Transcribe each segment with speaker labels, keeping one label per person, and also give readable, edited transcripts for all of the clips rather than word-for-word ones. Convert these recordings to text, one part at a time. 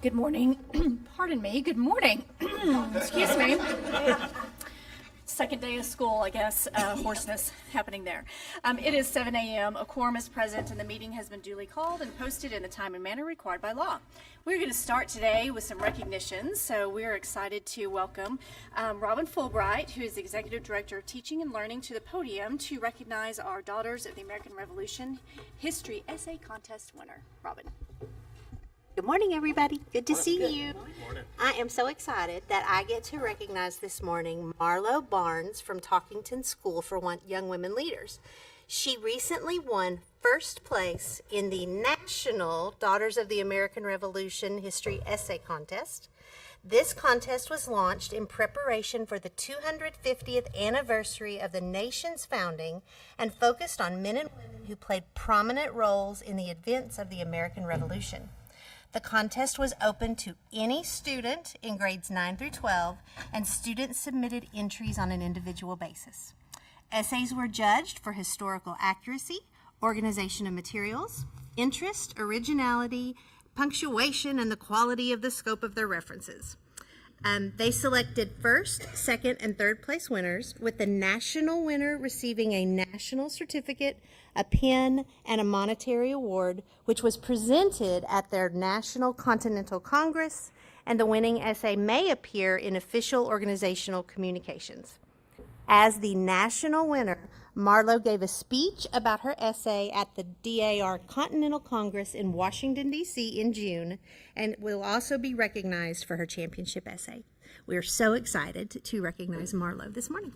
Speaker 1: Good morning. Pardon me. Good morning. Excuse me. Second day of school, I guess, hoarseness happening there. It is 7 a.m. A quorum is present and the meeting has been duly called and posted in the time and manner required by law. We're going to start today with some recognitions. So we're excited to welcome Robin Fulbright, who is the Executive Director of Teaching and Learning, to the podium to recognize our Daughters of the American Revolution History Essay Contest winner. Robin.
Speaker 2: Good morning, everybody. Good to see you.
Speaker 3: Good morning.
Speaker 2: I am so excited that I get to recognize this morning Marlo Barnes from Talkington School for Young Women Leaders. She recently won first place in the National Daughters of the American Revolution History Essay Contest. This contest was launched in preparation for the 250th anniversary of the nation's founding and focused on men and women who played prominent roles in the events of the American Revolution. The contest was open to any student in grades 9 through 12, and students submitted entries on an individual basis. Essays were judged for historical accuracy, organization of materials, interest, originality, punctuation, and the quality of the scope of their references. They selected first, second, and third place winners, with the national winner receiving a national certificate, a pin, and a monetary award, which was presented at their National Continental Congress, and the winning essay may appear in official organizational communications. As the national winner, Marlo gave a speech about her essay at the DAR Continental Congress in Washington, D.C. in June, and will also be recognized for her championship essay. We are so excited to recognize Marlo this morning.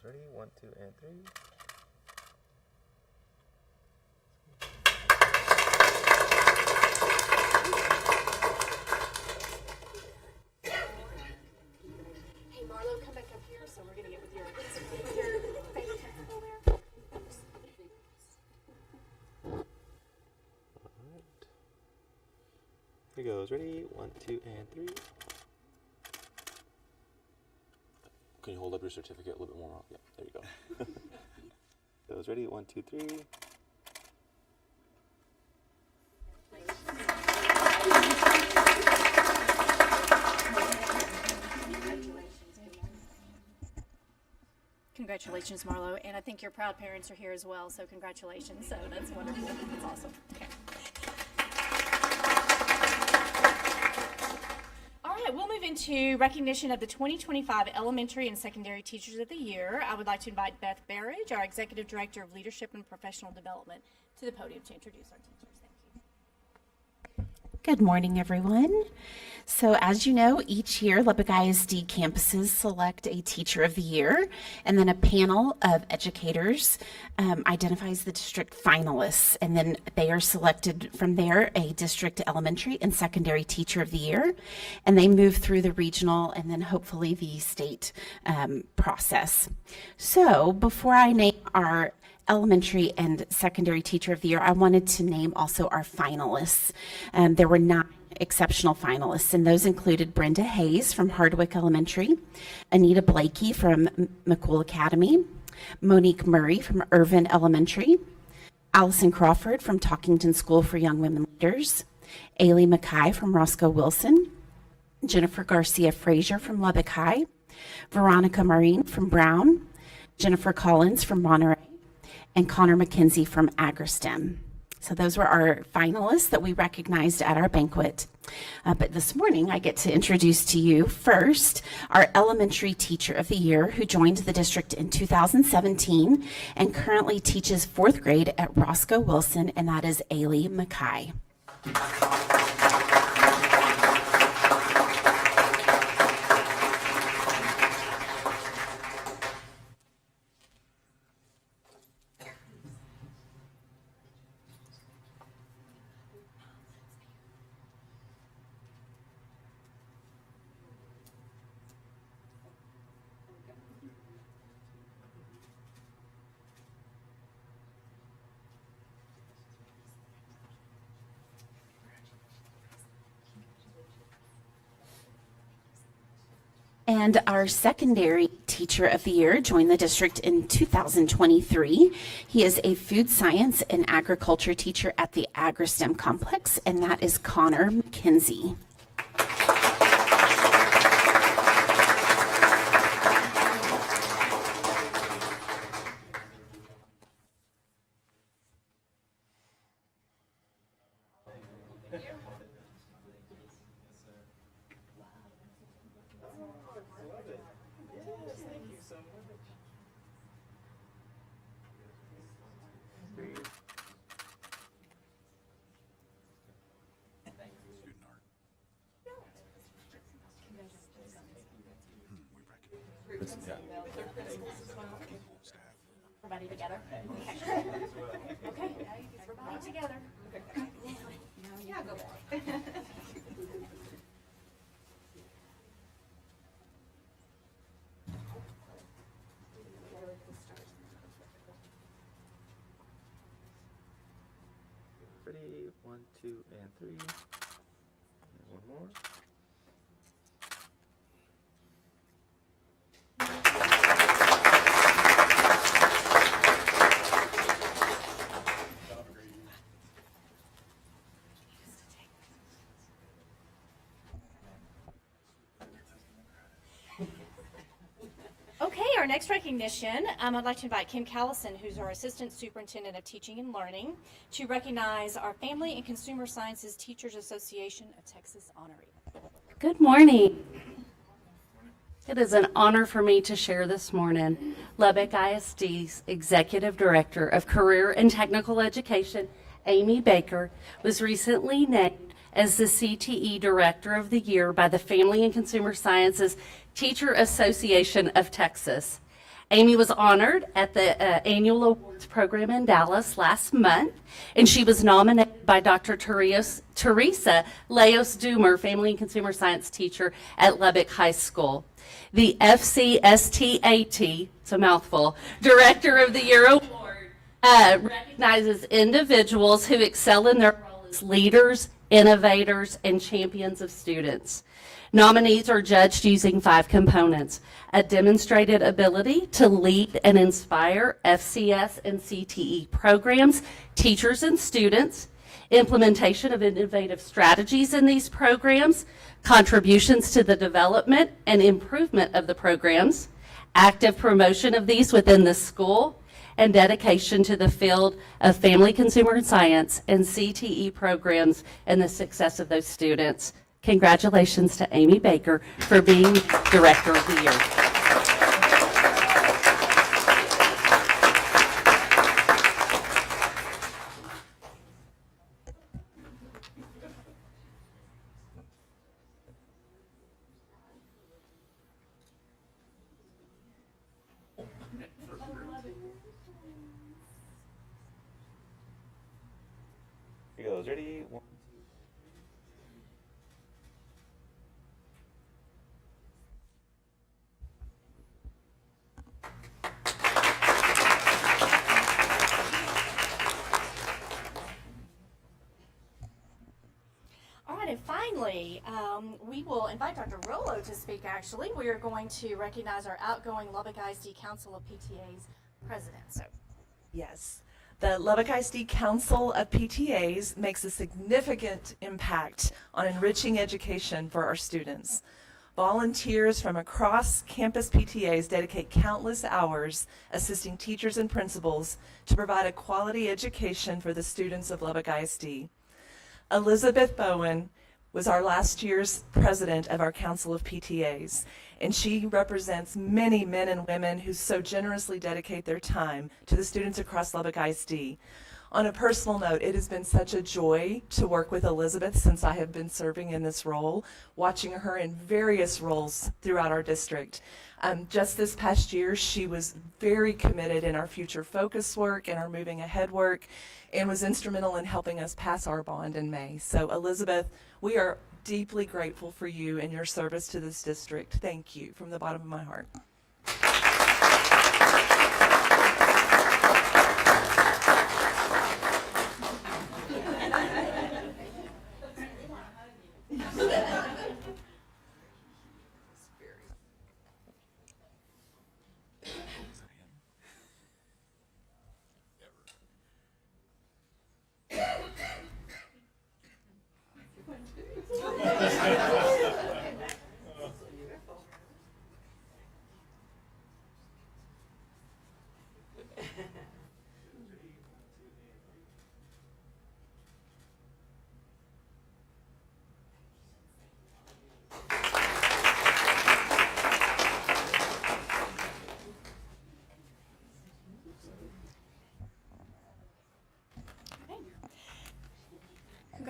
Speaker 3: Ready? 1, 2, and 3.
Speaker 1: Hey, Marlo, come back up here. So we're going to get with your favorite technical there.
Speaker 3: Alright. Here goes. Ready? 1, 2, and 3. Can you hold up your certificate a little bit more? Yeah, there you go. Goes. Ready? 1, 2, 3.
Speaker 1: Congratulations, Marlo, and I think your proud parents are here as well, so congratulations. So that's wonderful. That's awesome. Okay. All right, we'll move into recognition of the 2025 Elementary and Secondary Teachers of the Year. I would like to invite Beth Barrage, our Executive Director of Leadership and Professional Development, to the podium to introduce our teachers. Thank you.
Speaker 4: Good morning, everyone. So as you know, each year Lubbock ISD campuses select a Teacher of the Year, and then a panel of educators identifies the district finalists, and then they are selected from there a district elementary and secondary Teacher of the Year, and they move through the regional and then hopefully the state process. So before I name our elementary and secondary Teacher of the Year, I wanted to name also our finalists. There were 9 exceptional finalists, and those included Brenda Hayes from Hardwick Elementary, Anita Blakey from McCool Academy, Monique Murray from Irvin Elementary, Allison Crawford from Talkington School for Young Women Leaders, Ailey Mackay from Roscoe Wilson, Jennifer Garcia Frazier from Lubbock High, Veronica Marine from Brown, Jennifer Collins from Monterey, and Connor McKenzie from AgriSTEM. So those were our finalists that we recognized at our banquet. But this morning, I get to introduce to you first our Elementary Teacher of the Year, who joined the district in 2017 and currently teaches 4th grade at Roscoe Wilson, and that is Ailey Mackay. And our secondary teacher of the year joined the district in 2023. He is a food science and agriculture teacher at the AgriStem complex, and that is Connor McKenzie.
Speaker 1: Everybody together? Okay. Okay, everybody together. Yeah, go back.
Speaker 3: Ready? 1, 2, and 3. And one more.
Speaker 1: Okay, our next recognition, I'd like to invite Kim Callison, who's our Assistant Superintendent of Teaching and Learning, to recognize our Family and Consumer Sciences Teachers Association of Texas honoree.
Speaker 5: Good morning. It is an honor for me to share this morning. Lubbock ISD's Executive Director of Career and Technical Education, Amy Baker, was recently named as the CTE Director of the Year by the Family and Consumer Sciences Teacher Association of Texas. Amy was honored at the annual awards program in Dallas last month, and she was nominated by Dr. Teresa Leos-Doomer, Family and Consumer Science teacher at Lubbock High School. The FCSTAT, it's a mouthful, Director of the Year Award recognizes individuals who excel in their role as leaders, innovators, and champions of students. Nominees are judged using 5 components: a demonstrated ability to lead and inspire FCS and CTE programs, teachers, and students, implementation of innovative strategies in these programs, contributions to the development and improvement of the programs, active promotion of these within the school, and dedication to the field of family consumer science and CTE programs and the success of those students. Congratulations to Amy Baker for being Director of the Year.
Speaker 3: Here goes. Ready? 1.
Speaker 1: All right, and finally, we will invite Dr. Rollo to speak, actually. We are going to recognize our outgoing Lubbock ISD Council of PTA's president. So,
Speaker 6: Yes. The Lubbock ISD Council of PTAs makes a significant impact on enriching education for our students. Volunteers from across campus PTAs dedicate countless hours assisting teachers and principals to provide a quality education for the students of Lubbock ISD. Elizabeth Bowen was our last year's president of our Council of PTAs, and she represents many men and women who so generously dedicate their time to the students across Lubbock ISD. On a personal note, it has been such a joy to work with Elizabeth since I have been serving in this role, watching her in various roles throughout our district. Just this past year, she was very committed in our future focus work and our moving ahead work, and was instrumental in helping us pass our bond in May. So Elizabeth, we are deeply grateful for you and your service to this district. Thank you from the bottom of my heart.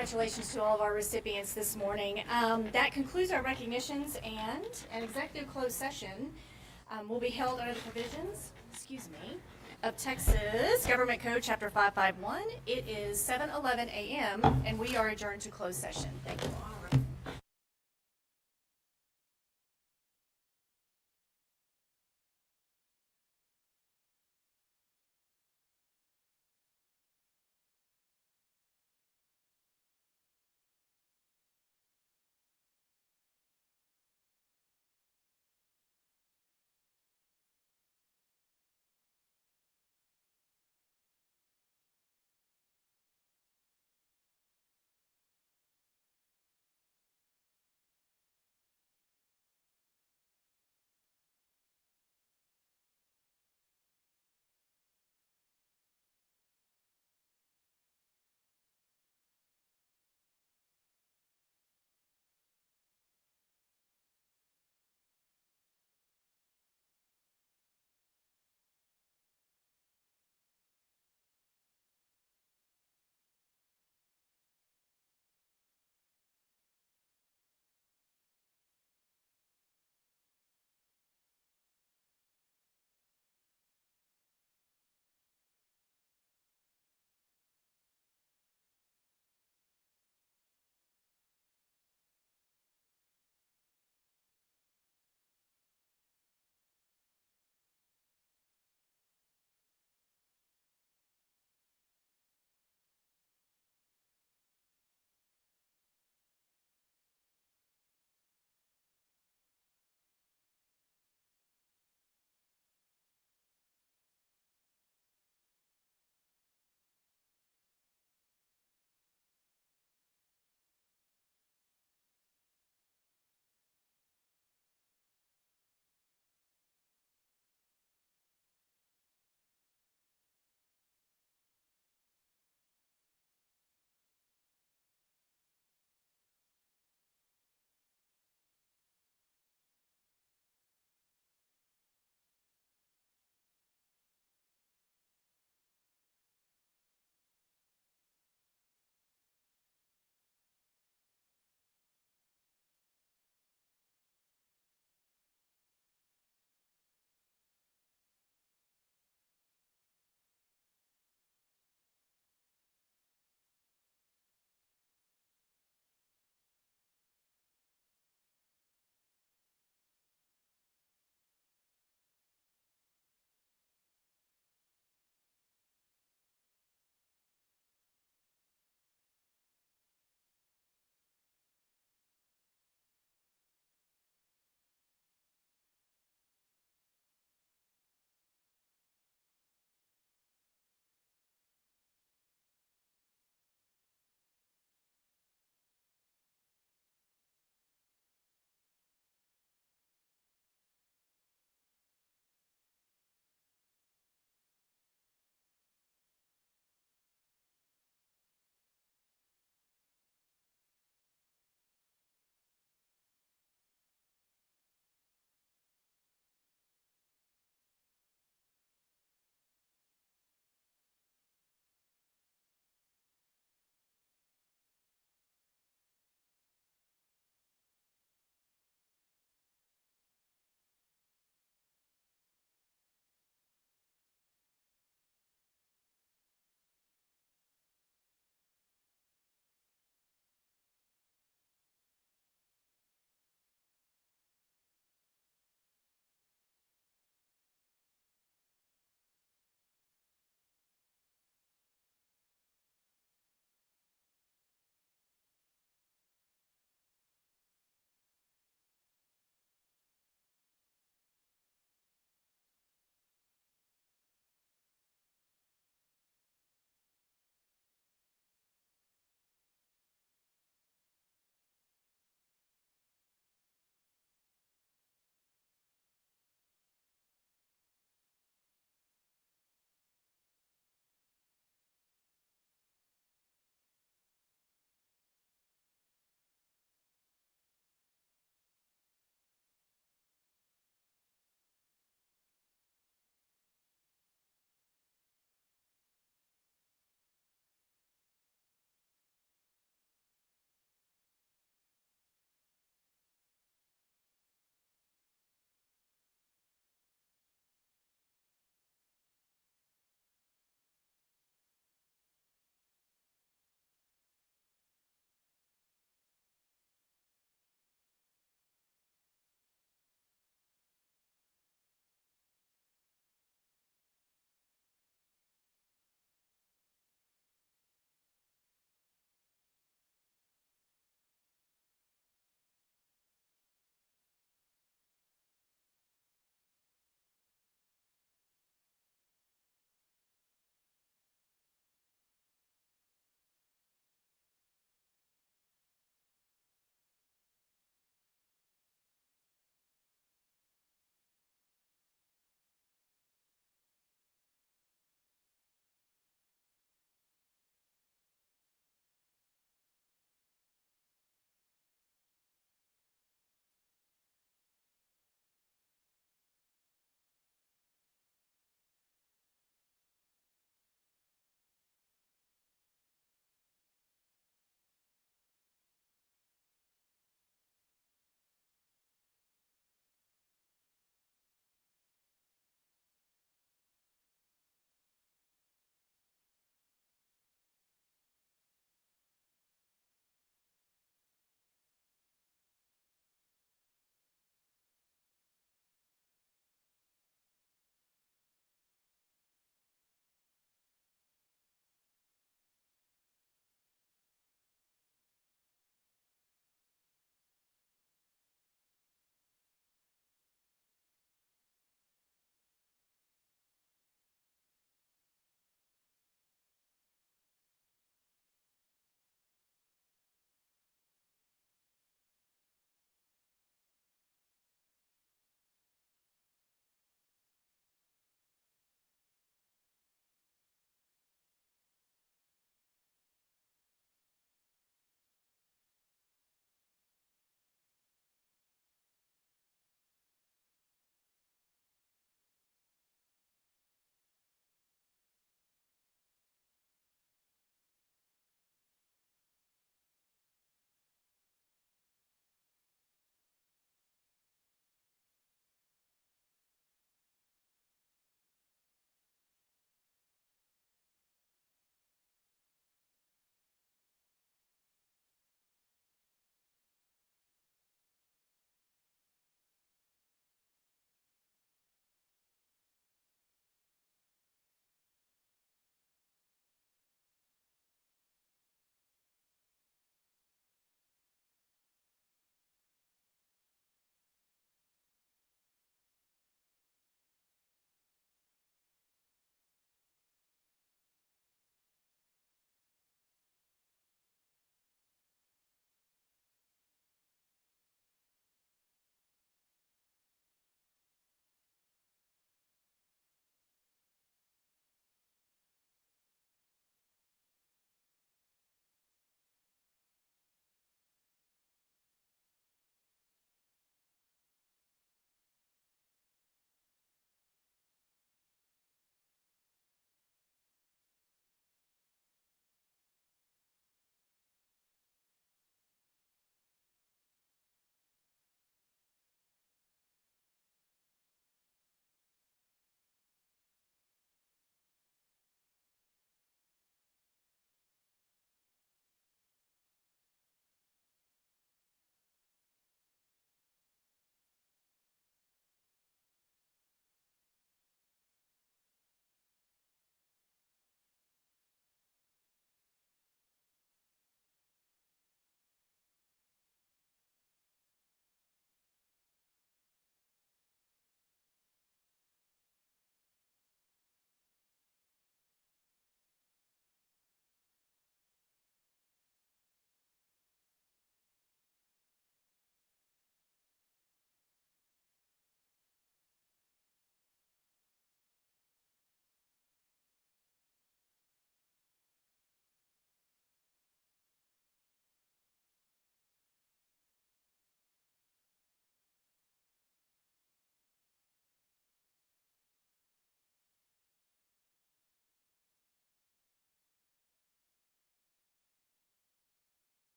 Speaker 1: congratulations to all of our recipients this morning. That concludes our recognitions, and an executive closed session will be held under the provisions, of Texas Government Code Chapter 551. It is 7:11 a.m. and we are adjourned to closed session. Thank you all.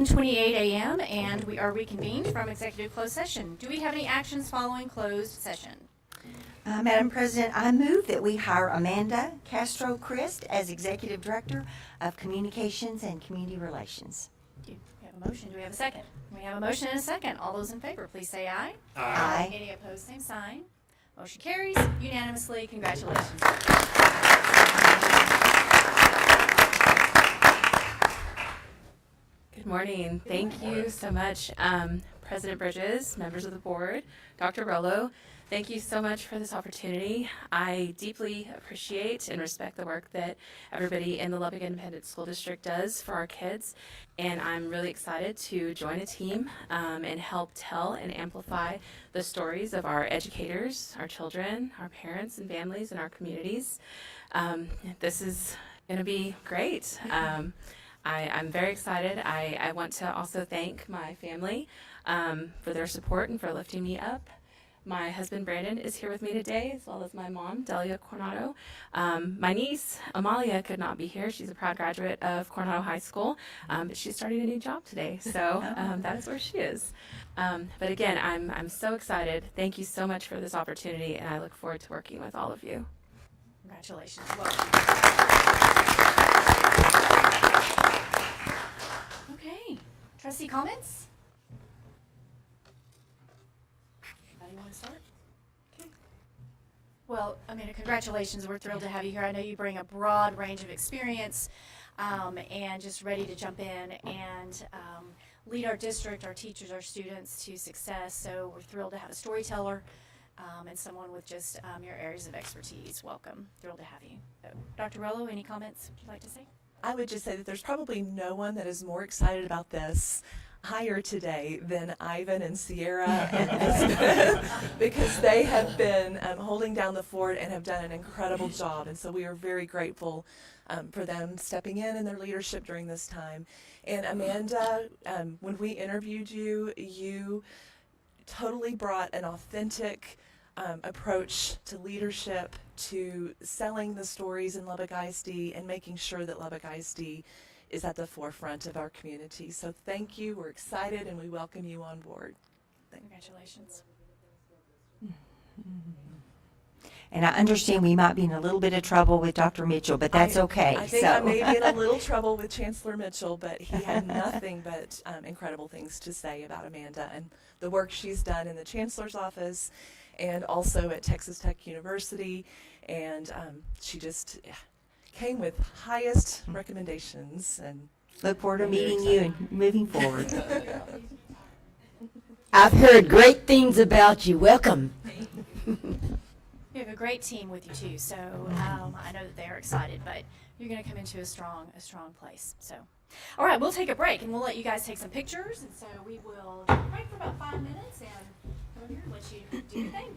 Speaker 1: 7:28 a.m. and we are reconvened from executive closed session. Do we have any actions following closed session?
Speaker 7: Madam President, I move that we hire Amanda Castro-Christ as Executive Director of Communications and Community Relations.
Speaker 1: We have a motion. Do we have a second? We have a motion and a second. All those in favor, please say aye.
Speaker 7: Aye.
Speaker 1: Any opposed, same sign. Motion carries unanimously. Congratulations.
Speaker 8: Good morning. Thank you so much, President Bridges, members of the board, Dr. Rollo. Thank you so much for this opportunity. I deeply appreciate and respect the work that everybody in the Lubbock Independent School District does for our kids, and I'm really excited to join a team and help tell and amplify the stories of our educators, our children, our parents and families, and our communities. This is going to be great. I'm very excited. I want to also thank my family for their support and for lifting me up. My husband Brandon is here with me today, as well as my mom, Delia Coronado. My niece, Amalia, could not be here. She's a proud graduate of Coronado High School, but she's starting a new job today, so that is where she is. But again, I'm so excited. Thank you so much for this opportunity, and I look forward to working with all of you.
Speaker 1: Congratulations. Welcome. Okay. Trustee comments? Anybody want to start? Okay. Well, Amanda, congratulations. We're thrilled to have you here. I know you bring a broad range of experience and just ready to jump in and lead our district, our teachers, our students to success. So we're thrilled to have a storyteller and someone with just your areas of expertise. Welcome. Thrilled to have you. So, Dr. Rollo, any comments you'd like to say?
Speaker 6: I would just say that there's probably no one that is more excited about this hire today than Ivan and Sierra and Elizabeth because they have been holding down the fort and have done an incredible job. And so we are very grateful for them stepping in their leadership during this time. And Amanda, when we interviewed you, you totally brought an authentic approach to leadership, to selling the stories in Lubbock ISD and making sure that Lubbock ISD is at the forefront of our community. So thank you. We're excited and we welcome you on board.
Speaker 1: Congratulations.
Speaker 7: And I understand we might be in a little bit of trouble with Dr. Mitchell, but that's okay.
Speaker 6: I think I may be in a little trouble with Chancellor Mitchell, but he had nothing but incredible things to say about Amanda and the work she's done in the Chancellor's office and also at Texas Tech University. And she just came with highest recommendations. And
Speaker 7: Look forward to meeting you and moving forward.
Speaker 9: I've heard great things about you. Welcome.
Speaker 1: You have a great team with you too, so I know that they are excited, but you're going to come into a strong place. So, all right, we'll take a break and we'll let you guys take some pictures, and so we will take a break for about 5 minutes and come over here and let you do your thing.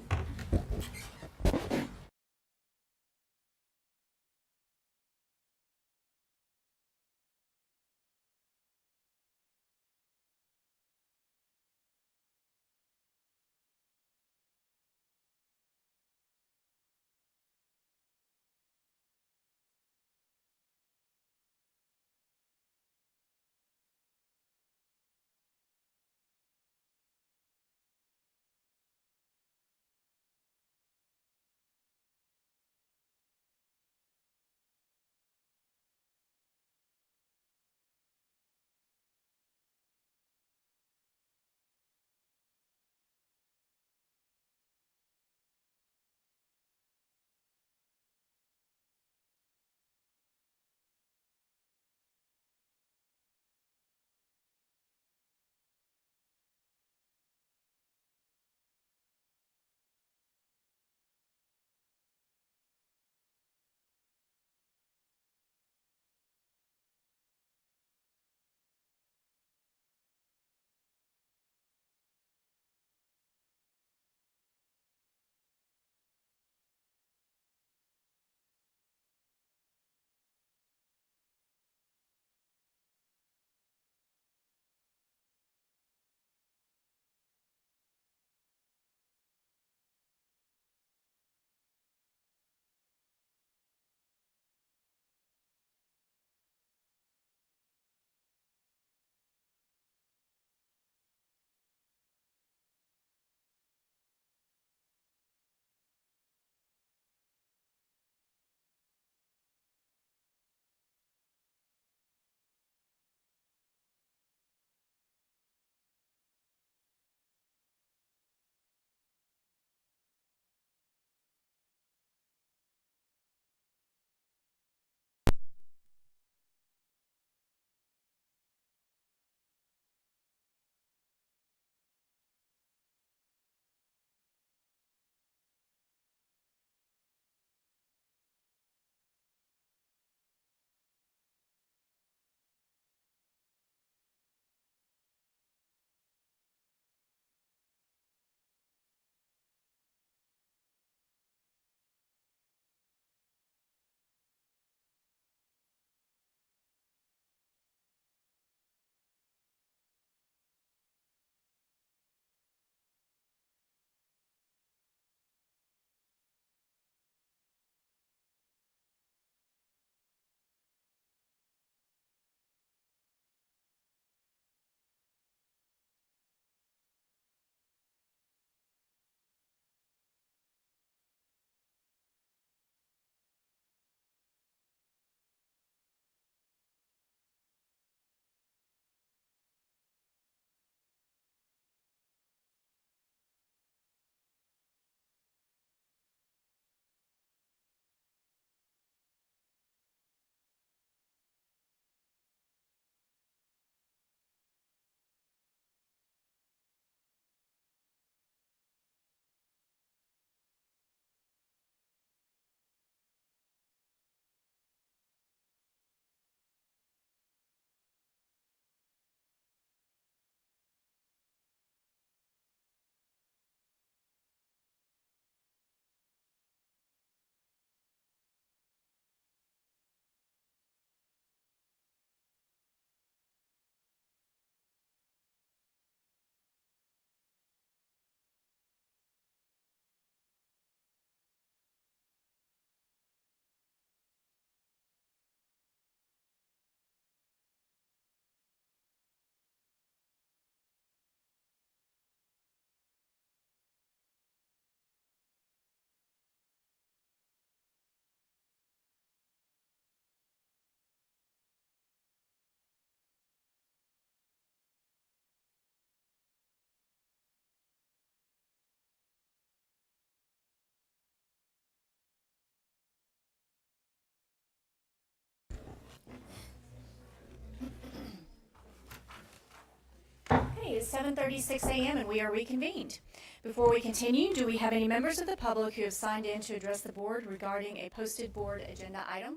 Speaker 1: is 7:36 a.m. and we are reconvened. Before we continue, do we have any members of the public who have signed in to address the board regarding a posted board agenda item?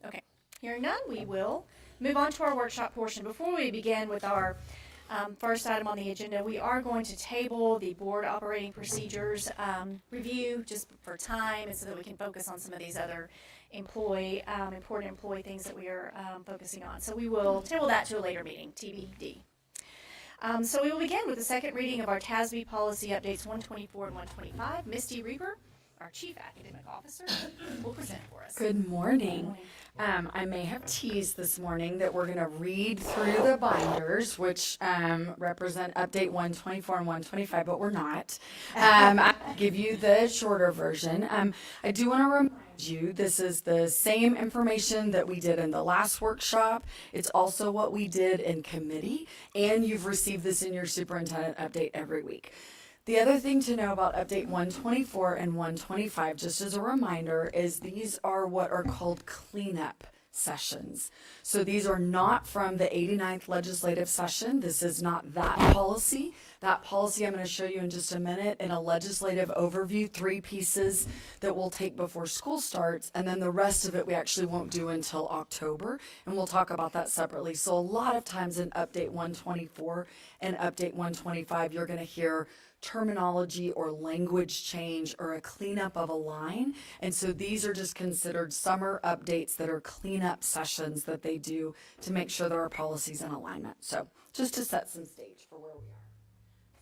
Speaker 1: Okay, hearing none, we will move on to our workshop portion. Before we begin with our first item on the agenda, we are going to table the board operating procedures review just for time and so that we can focus on some of these other important employee things that we are focusing on. So we will table that to a later meeting, TBD. So we will begin with the second reading of our TASB policy updates 124 and 125. Misty Reaper, our Chief Academic Officer, will present for us.
Speaker 10: Good morning. I may have teased this morning that we're going to read through the binders, which represent update 124 and 125, but we're not. I'll give you the shorter version. I do want to remind you this is the same information that we did in the last workshop. It's also what we did in committee, and you've received this in your superintendent update every week. The other thing to know about update 124 and 125, just as a reminder, is these are what are called cleanup sessions. So these are not from the 89th legislative session. This is not that policy. That policy I'm going to show you in just a minute in a legislative overview, 3 pieces that we'll take before school starts, and then the rest of it we actually won't do until October, and we'll talk about that separately. So a lot of times in update 124 and update 125, you're going to hear terminology or language change or a cleanup of a line. And so these are just considered summer updates that are cleanup sessions that they do to make sure that our policy's in alignment. So just to set some stage for where we are.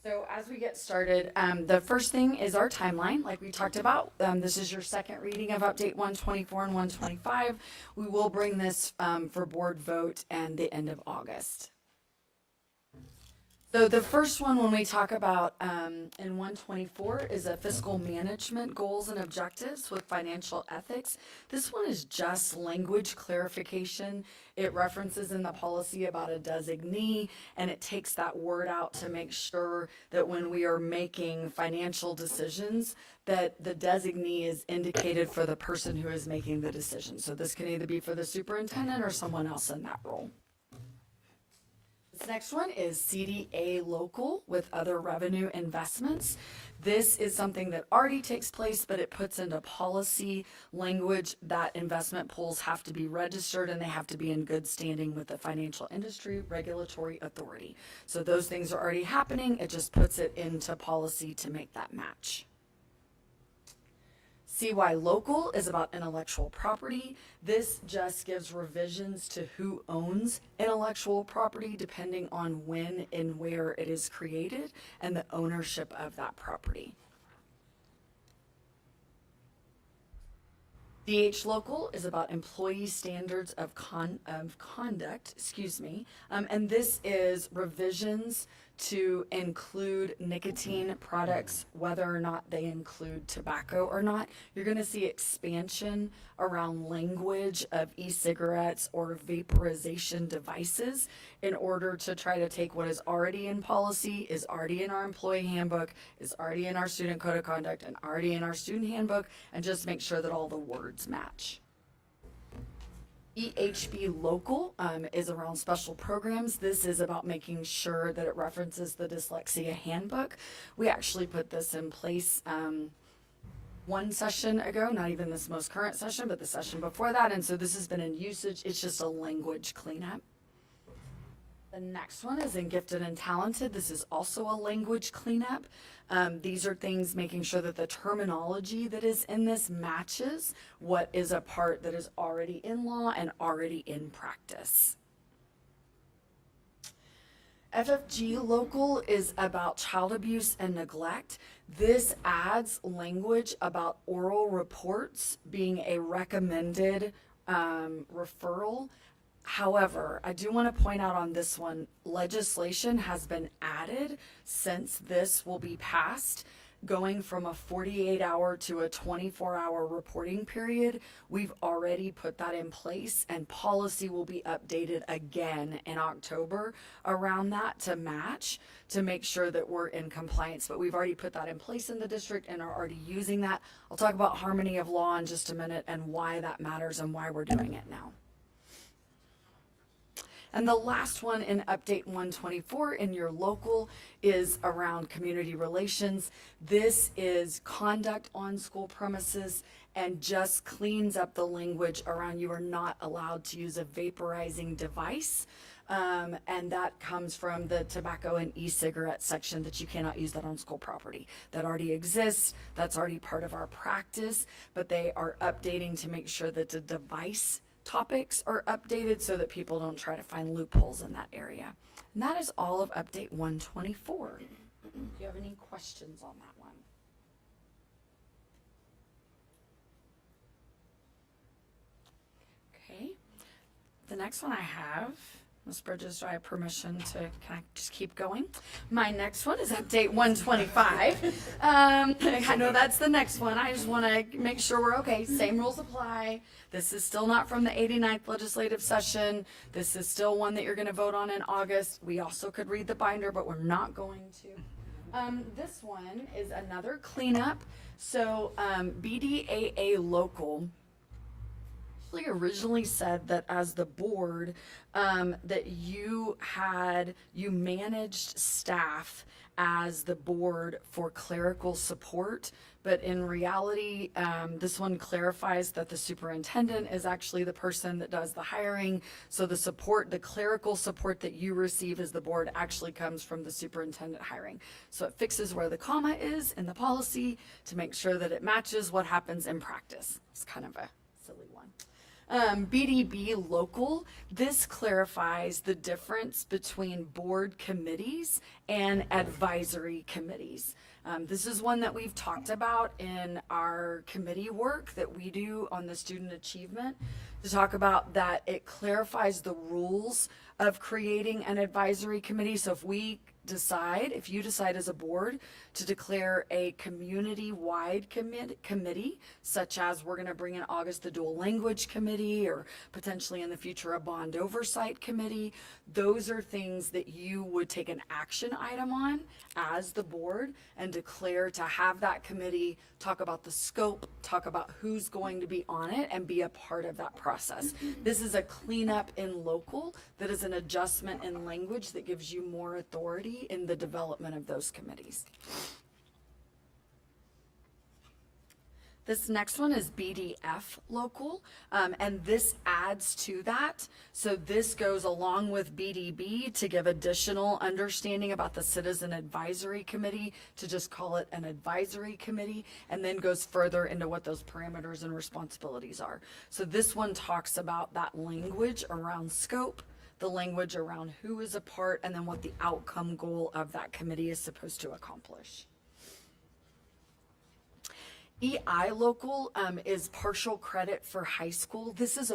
Speaker 10: So as we get started, the first thing is our timeline, like we talked about. This is your second reading of update 124 and 125. We will bring this for board vote and the end of August. So the first one when we talk about in 124 is a fiscal management goals and objectives with financial ethics. This one is just language clarification. It references in the policy about a designee, and it takes that word out to make sure that when we are making financial decisions that the designee is indicated for the person who is making the decision. So this can either be for the superintendent or someone else in that role. This next one is CDA local with other revenue investments. This is something that already takes place, but it puts into policy language that investment pools have to be registered and they have to be in good standing with the financial industry regulatory authority. So those things are already happening. It just puts it into policy to make that match. CY local is about intellectual property. This just gives revisions to who owns intellectual property depending on when and where it is created and the ownership of that property. DH local is about employee standards of conduct, and this is revisions to include nicotine products, whether or not they include tobacco or not. You're going to see expansion around language of e-cigarettes or vaporization devices in order to try to take what is already in policy, is already in our employee handbook, is already in our student code of conduct, and already in our student handbook, and just make sure that all the words match. EHB local is around special programs. This is about making sure that it references the dyslexia handbook. We actually put this in place one session ago, not even this most current session, but the session before that. And so this has been in usage. It's just a language cleanup. The next one is in gifted and talented. This is also a language cleanup. These are things making sure that the terminology that is in this matches what is a part that is already in law and already in practice. FFG local is about child abuse and neglect. This adds language about oral reports being a recommended referral. However, I do want to point out on this one, legislation has been added since this will be passed, going from a 48-hour to a 24-hour reporting period. We've already put that in place, and policy will be updated again in October around that to match, to make sure that we're in compliance. But we've already put that in place in the district and are already using that. I'll talk about harmony of law in just a minute and why that matters and why we're doing it now. And the last one in Update 124 in your local is around community relations. This is conduct on school premises and just cleans up the language around you are not allowed to use a vaporizing device. And that comes from the tobacco and e-cigarette section that you cannot use that on school property. That already exists. That's already part of our practice, but they are updating to make sure that the device topics are updated so that people don't try to find loopholes in that area. And that is all of Update 124. Do you have any questions on that one? Okay. The next one I have, Ms. Bridges, do I have permission to, can I just keep going? My next one is Update 125. I know that's the next one. I just want to make sure we're okay. Same rules apply. This is still not from the 89th legislative session. This is still one that you're going to vote on in August. We also could read the binder, but we're not going to. This one is another cleanup. So BDAA local originally said that as the board that you managed staff as the board for clerical support, but in reality this one clarifies that the superintendent is actually the person that does the hiring. So the clerical support that you receive as the board actually comes from the superintendent hiring. So it fixes where the comma is in the policy to make sure that it matches what happens in practice. It's kind of a silly one. BDB local, this clarifies the difference between board committees and advisory committees. This is one that we've talked about in our committee work that we do on the student achievement, to talk about that it clarifies the rules of creating an advisory committee. So if you decide as a board to declare a community-wide committee, such as we're going to bring in August the dual language committee, or potentially in the future a bond oversight committee, those are things that you would take an action item on as the board and declare to have that committee talk about the scope, talk about who's going to be on it, and be a part of that process. This is a cleanup in local that is an adjustment in language that gives you more authority in the development of those committees. This next one is BDF local, and this adds to that. So this goes along with BDB to give additional understanding about the Citizen Advisory Committee, to just call it an advisory committee, and then goes further into what those parameters and responsibilities are. So this one talks about that language around scope, the language around who is a part, and then what the outcome goal of that committee is supposed to accomplish. EI local is partial credit for high school. This is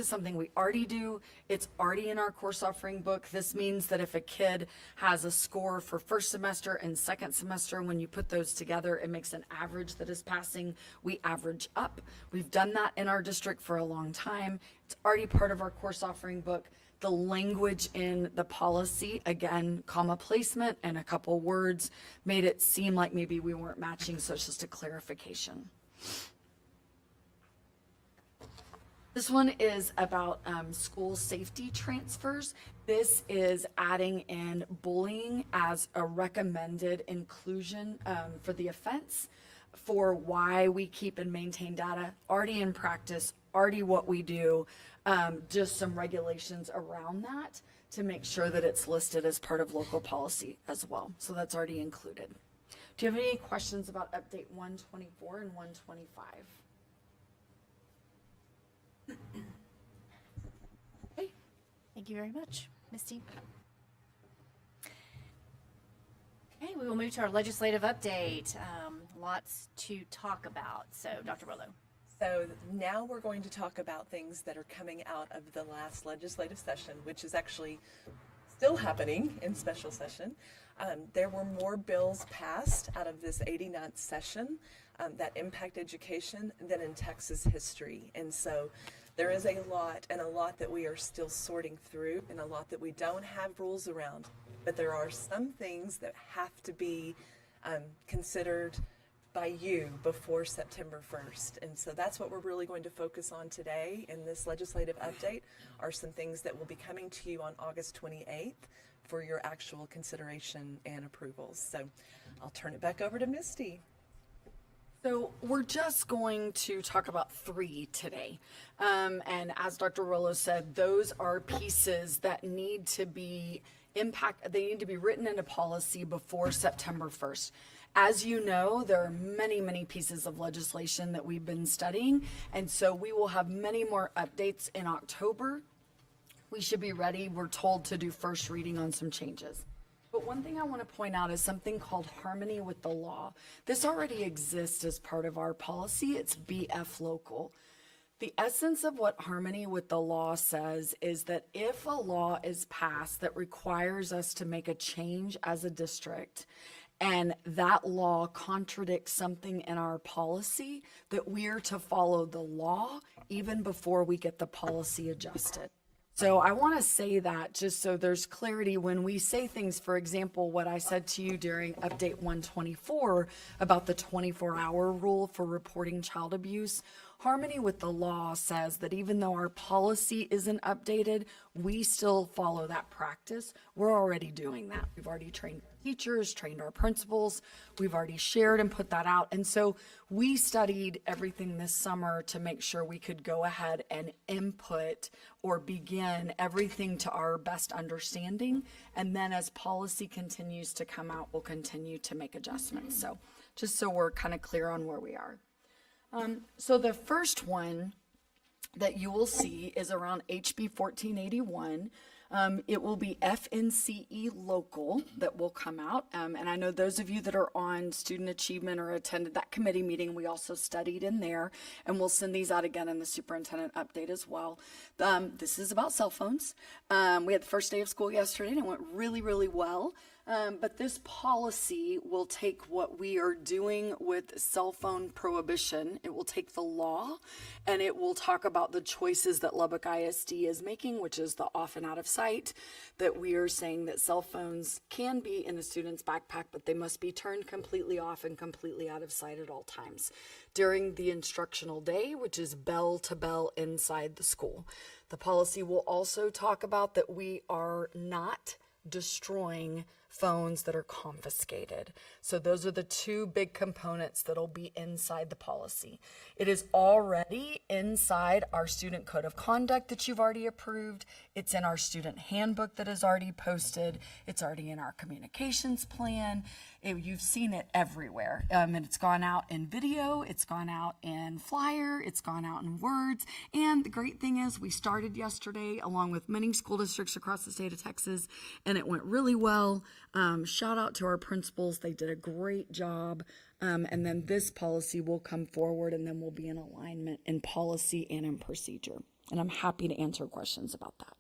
Speaker 10: something we already do. It's already in our course offering book. This means that if a kid has a score for first semester and second semester, when you put those together, it makes an average that is passing. We average up. We've done that in our district for a long time. It's already part of our course offering book. The language in the policy, again, comma placement and a couple words, made it seem like maybe we weren't matching, so it's just a clarification. This one is about school safety transfers. This is adding in bullying as a recommended inclusion for the offense, for why we keep and maintain data, already in practice, already what we do. Just some regulations around that to make sure that it's listed as part of local policy as well. So that's already included. Do you have any questions about update 124 and 125?
Speaker 1: Okay, thank you very much, Misty. Okay, we will move to our legislative update. Lots to talk about. So, Dr. Rollo.
Speaker 6: So now we're going to talk about things that are coming out of the last legislative session, which is actually still happening in special session. There were more bills passed out of this 89th session that impact education than in Texas history. And so there is a lot that we are still sorting through, and a lot that we don't have rules around. But there are some things that have to be considered by you before September 1st. And so that's what we're really going to focus on today in this legislative update, are some things that will be coming to you on August 28th for your actual consideration and approvals. So I'll turn it back over to Misty.
Speaker 10: So we're just going to talk about 3 today. And as Dr. Rollo said, those are pieces that need to be they need to be written into policy before September 1st. As you know, there are many, many pieces of legislation that we've been studying. And so we will have many more updates in October. We should be ready, we're told, to do first reading on some changes. But one thing I want to point out is something called harmony with the law. This already exists as part of our policy. It's BF local. The essence of what harmony with the law says is that if a law is passed that requires us to make a change as a district, and that law contradicts something in our policy, that we are to follow the law even before we get the policy adjusted. So I want to say that just so there's clarity when we say things, for example, what I said to you during update 124 about the 24-hour rule for reporting child abuse. Harmony with the law says that even though our policy isn't updated, we still follow that practice. We're already doing that. We've already trained teachers, trained our principals. We've already shared and put that out. And so we studied everything this summer to make sure we could go ahead and input or begin everything to our best understanding. And then as policy continues to come out, we'll continue to make adjustments. So just so we're kind of clear on where we are. So the first one that you will see is around HB 1481. It will be FNCE local that will come out. And I know those of you that are on student achievement or attended that committee meeting, we also studied in there, and we'll send these out again in the superintendent update as well. This is about cell phones. We had the first day of school yesterday and it went really, really well. But this policy will take what we are doing with cell phone prohibition. It will take the law and it will talk about the choices that Lubbock ISD is making, which is the off and out of sight, that we are saying that cell phones can be in a student's backpack, but they must be turned completely off and completely out of sight at all times during the instructional day, which is bell to bell inside the school. The policy will also talk about that we are not destroying phones that are confiscated. So those are the 2 big components that'll be inside the policy. It is already inside our student code of conduct that you've already approved. It's in our student handbook that is already posted. It's already in our communications plan. You've seen it everywhere. And it's gone out in video, it's gone out in flyer, it's gone out in words. And the great thing is we started yesterday along with many school districts across the state of Texas, and it went really well. Shout out to our principals. They did a great job. And then this policy will come forward and then we'll be in alignment in policy and in procedure. And I'm happy to answer questions about that.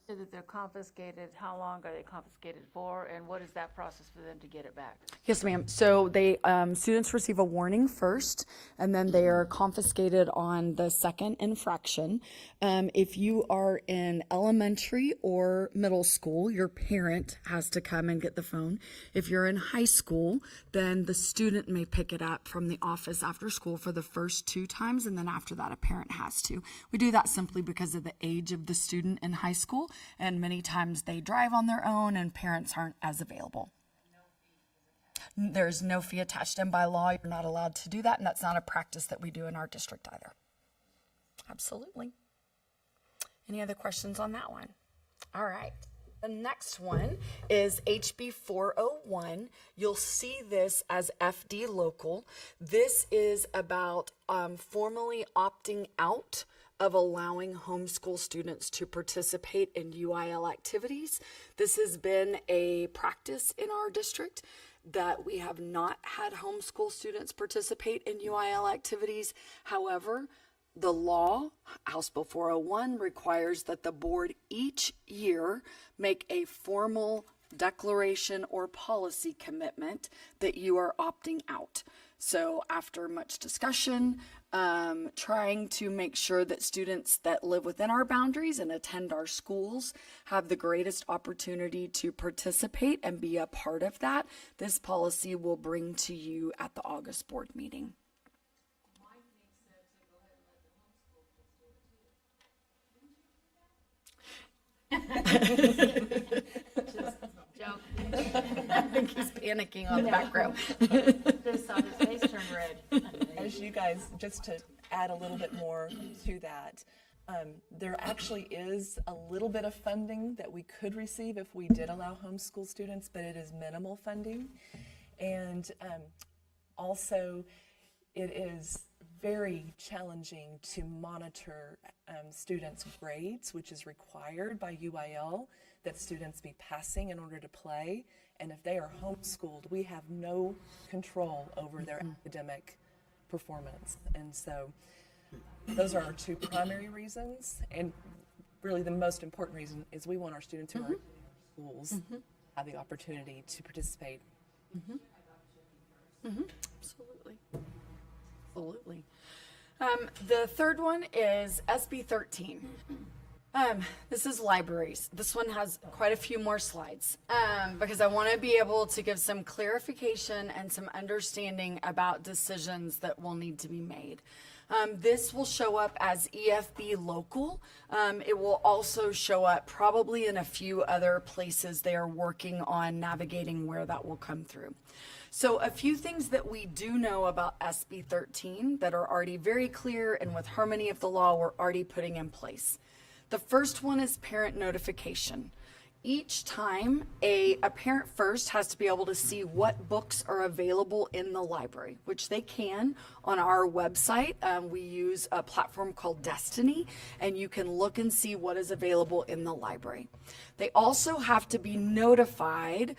Speaker 11: So that they're confiscated, how long are they confiscated for, and what is that process for them to get it back?
Speaker 10: Yes, ma'am. So they students receive a warning first, and then they are confiscated on the second infraction. If you are in elementary or middle school, your parent has to come and get the phone. If you're in high school, then the student may pick it up from the office after school for the first 2 times, and then after that, a parent has to. We do that simply because of the age of the student in high school. And many times they drive on their own and parents aren't as available. There's no fee attached, and by law you're not allowed to do that, and that's not a practice that we do in our district either. Absolutely. Any other questions on that one? All right. The next one is HB 401. You'll see this as FD local. This is about formally opting out of allowing homeschool students to participate in UIL activities. This has been a practice in our district that we have not had homeschool students participate in UIL activities. However, the law, House Bill 401, requires that the board each year make a formal declaration or policy commitment that you are opting out. So after much discussion, trying to make sure that students that live within our boundaries and attend our schools have the greatest opportunity to participate and be a part of that, this policy will bring to you at the August board meeting.
Speaker 11: Joke.
Speaker 10: I think he's panicking on the back row.
Speaker 11: Just saw his face turn red.
Speaker 6: As you guys, just to add a little bit more to that, there actually is a little bit of funding that we could receive if we did allow homeschool students, but it is minimal funding. And also, it is very challenging to monitor students' grades, which is required by UIL that students be passing in order to play. And if they are homeschooled, we have no control over their academic performance. And so those are our two primary reasons. And really the most important reason is we want our students who are in schools have the opportunity to participate.
Speaker 10: Absolutely. Absolutely. The third one is SB 13. This is libraries. This one has quite a few more slides because I want to be able to give some clarification and some understanding about decisions that will need to be made. This will show up as EFB local. It will also show up probably in a few other places they are working on navigating where that will come through. So a few things that we do know about SB 13 that are already very clear and with harmony of the law we're already putting in place. The first one is parent notification. Each time a parent first has to be able to see what books are available in the library, which they can on our website. We use a platform called Destiny, and you can look and see what is available in the library. They also have to be notified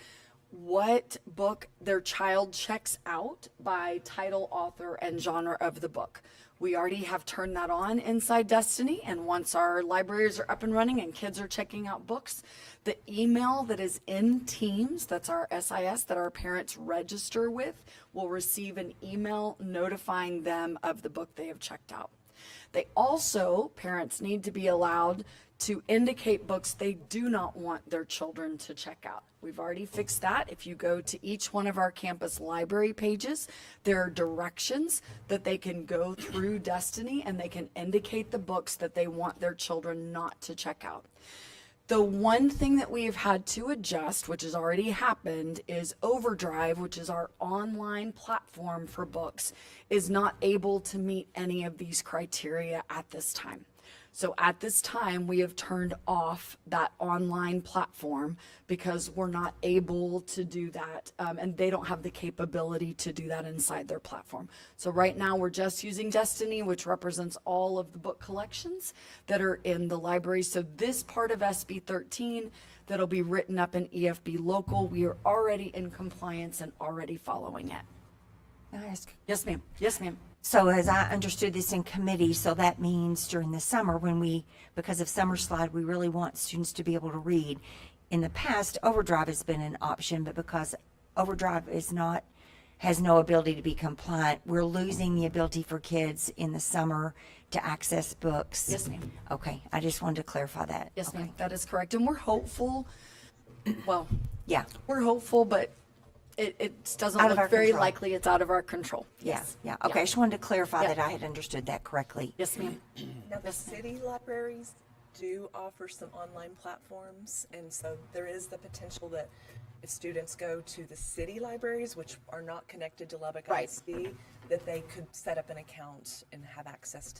Speaker 10: what book their child checks out by title, author, and genre of the book. We already have turned that on inside Destiny, and once our libraries are up and running and kids are checking out books, the email that is in Teams, that's our SIS that our parents register with, will receive an email notifying them of the book they have checked out. They also, parents need to be allowed to indicate books they do not want their children to check out. We've already fixed that. If you go to each one of our campus library pages, there are directions that they can go through Destiny and they can indicate the books that they want their children not to check out. The one thing that we've had to adjust, which has already happened, is Overdrive, which is our online platform for books, is not able to meet any of these criteria at this time. So at this time, we have turned off that online platform because we're not able to do that, and they don't have the capability to do that inside their platform. So right now, we're just using Destiny, which represents all of the book collections that are in the library. So this part of SB 13 that'll be written up in EFB local, we are already in compliance and already following it.
Speaker 7: Can I ask?
Speaker 10: Yes, ma'am. Yes, ma'am.
Speaker 7: So as I understood this in committee, so that means during the summer when because of Summer Slide, we really want students to be able to read. In the past, Overdrive has been an option, but because Overdrive has no ability to be compliant, we're losing the ability for kids in the summer to access books.
Speaker 10: Yes, ma'am.
Speaker 7: Okay, I just wanted to clarify that.
Speaker 10: Yes,
Speaker 7: Okay.
Speaker 10: ma'am. That is correct. And we're hopeful, well,
Speaker 7: Yeah,
Speaker 10: we're hopeful, but it doesn't
Speaker 7: Out of
Speaker 10: look
Speaker 7: our
Speaker 10: very
Speaker 7: control.
Speaker 10: likely it's out of our control.
Speaker 7: yeah,
Speaker 10: Yes.
Speaker 7: yeah. Okay, I just wanted to clarify
Speaker 10: Yeah.
Speaker 7: that I had understood that correctly.
Speaker 10: Yes, ma'am.
Speaker 6: Now, the city libraries do offer some online platforms, and so there is the potential that if students go to the city libraries, which are not connected to Lubbock
Speaker 10: Right.
Speaker 6: ISD, that they could set up an account and have access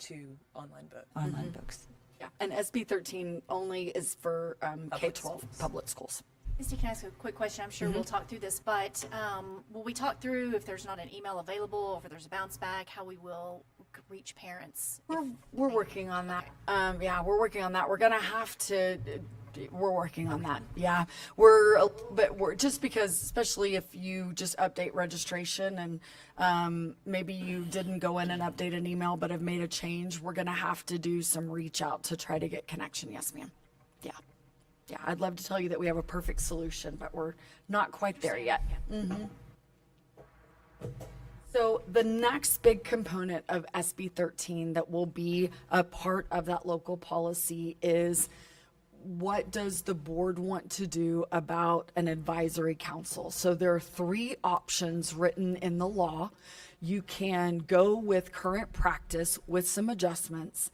Speaker 6: to online books.
Speaker 7: Online books.
Speaker 10: Yeah. And SB 13 only is for K-12 public schools.
Speaker 1: Misty, can I ask a quick question? I'm sure we'll talk through this, but will we talk through if there's not an email available, or if there's a bounce back, how we will reach parents?
Speaker 10: We're working on that. Yeah, we're working on that. We're gonna have to. We're working on that. Yeah, we're just because, especially if you just update registration and maybe you didn't go in and update an email but have made a change, we're gonna have to do some reach out to try to get connection. Yes, ma'am. Yeah. Yeah, I'd love to tell you that we have a perfect solution, but we're not quite there yet. the next big component of SB 13 that will be a part of that local policy is what does the board want to do about an advisory council? So there are 3 options written in the law. You can go with current practice with some adjustments.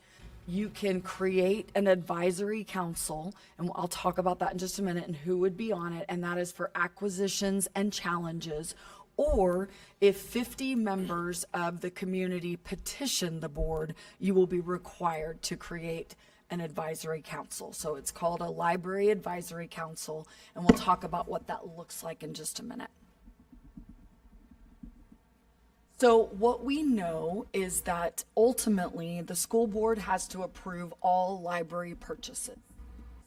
Speaker 10: You can create an advisory council, and I'll talk about that in just a minute and who would be on it, and that is for acquisitions and challenges. Or if 50 members of the community petition the board, you will be required to create an advisory council. So it's called a library advisory council, and we'll talk about what that looks like in just a minute. So what we know is that ultimately the school board has to approve all library purchases.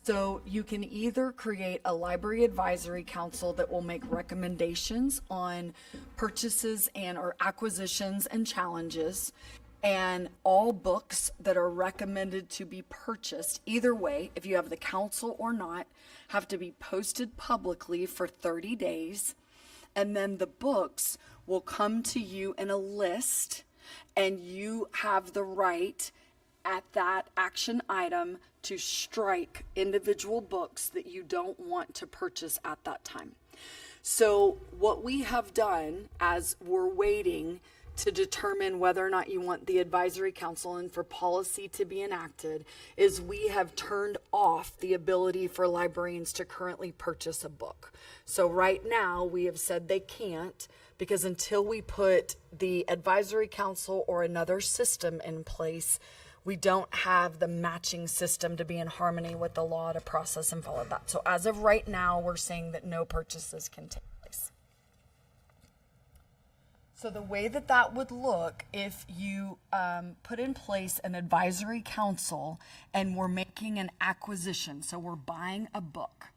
Speaker 10: So you can either create a library advisory council that will make recommendations on purchases and or acquisitions and challenges, and all books that are recommended to be purchased, either way, if you have the council or not, have to be posted publicly for 30 days. And then the books will come to you in a list, and you have the right at that action item to strike individual books that you don't want to purchase at that time. So what we have done as we're waiting to determine whether or not you want the advisory council and for policy to be enacted is we have turned off the ability for librarians to currently purchase a book. So right now we have said they can't, because until we put the advisory council or another system in place, we don't have the matching system to be in harmony with the law to process and follow that. So as of right now, we're saying that no purchases can take place. So the way that that would look, if you put in place an advisory council and we're making an acquisition, so we're buying a book,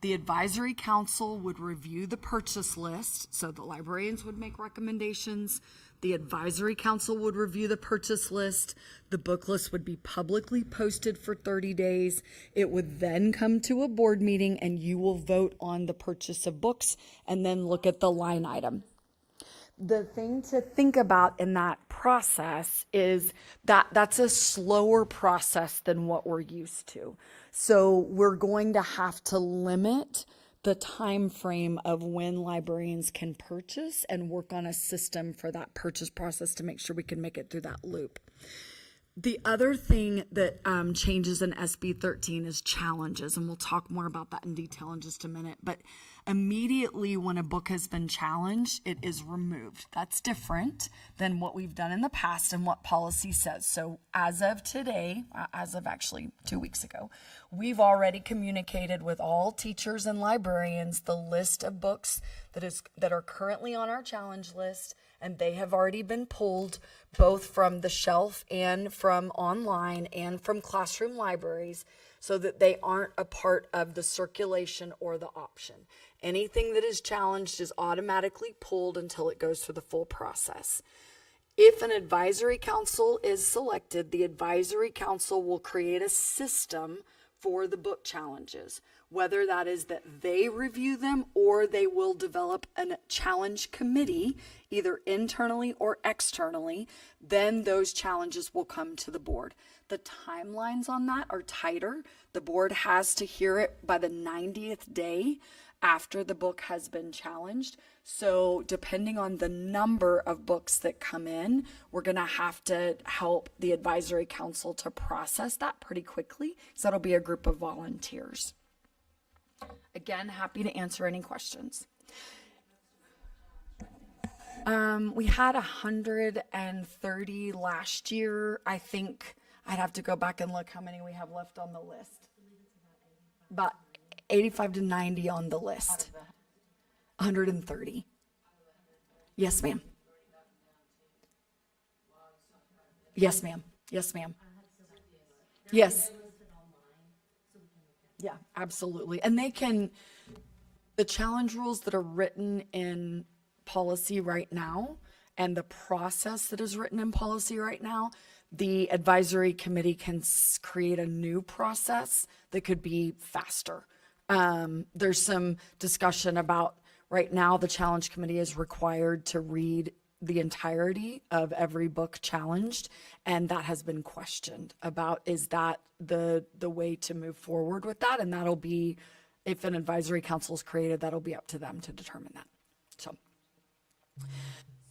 Speaker 10: the advisory council would review the purchase list, so the librarians would make recommendations. The advisory council would review the purchase list. The book list would be publicly posted for 30 days. It would then come to a board meeting and you will vote on the purchase of books and then look at the line item. The thing to think about in that process is that that's a slower process than what we're used to. So we're going to have to limit the time frame of when librarians can purchase and work on a system for that purchase process to make sure we can make it through that loop. The other thing that changes in SB 13 is challenges, and we'll talk more about that in detail in just a minute. But immediately when a book has been challenged, it is removed. That's different than what we've done in the past and what policy says. So as of today, as of actually 2 weeks ago, we've already communicated with all teachers and librarians the list of books that are currently on our challenge list, and they have already been pulled both from the shelf and from online and from classroom libraries, so that they aren't a part of the circulation or the option. Anything that is challenged is automatically pulled until it goes through the full process. If an advisory council is selected, the advisory council will create a system for the book challenges, whether that is that they review them or they will develop a challenge committee, either internally or externally. Then those challenges will come to the board. The timelines on that are tighter. The board has to hear it by the 90th day after the book has been challenged. So depending on the number of books that come in, we're going to have to help the advisory council to process that pretty quickly. So that'll be a group of volunteers. Again, happy to answer any questions. We had 130 last year. I think I'd have to go back and look how many we have left on the list. About 85 to 90 on the list. 130. Yes, ma'am. Yes, ma'am. Yes, ma'am. Yes. Yeah, absolutely. And the challenge rules that are written in policy right now and the process that is written in policy right now, the advisory committee can create a new process that could be faster. There's some discussion about right now the challenge committee is required to read the entirety of every book challenged, and that has been questioned about, is that the way to move forward with that? And that'll be, if an advisory council is created, that'll be up to them to determine that.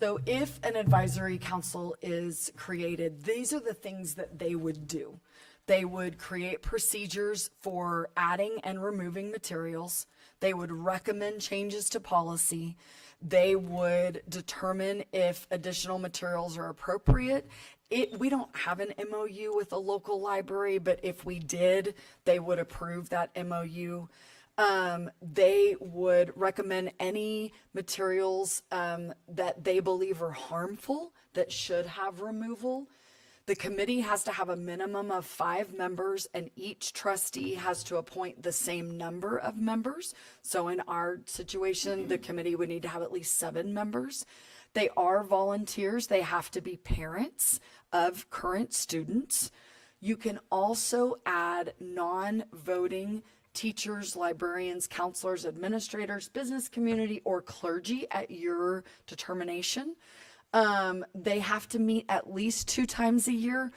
Speaker 10: So if an advisory council is created, these are the things that they would do. They would create procedures for adding and removing materials. They would recommend changes to policy. They would determine if additional materials are appropriate. We don't have an MOU with a local library, but if we did, they would approve that MOU. They would recommend any materials that they believe are harmful that should have removal. The committee has to have a minimum of 5 members, and each trustee has to appoint the same number of members. So in our situation, the committee would need to have at least 7 members. They are volunteers. They have to be parents of current students. You can also add non-voting teachers, librarians, counselors, administrators, business community, or clergy at your determination. They have to meet at least 2 times a year.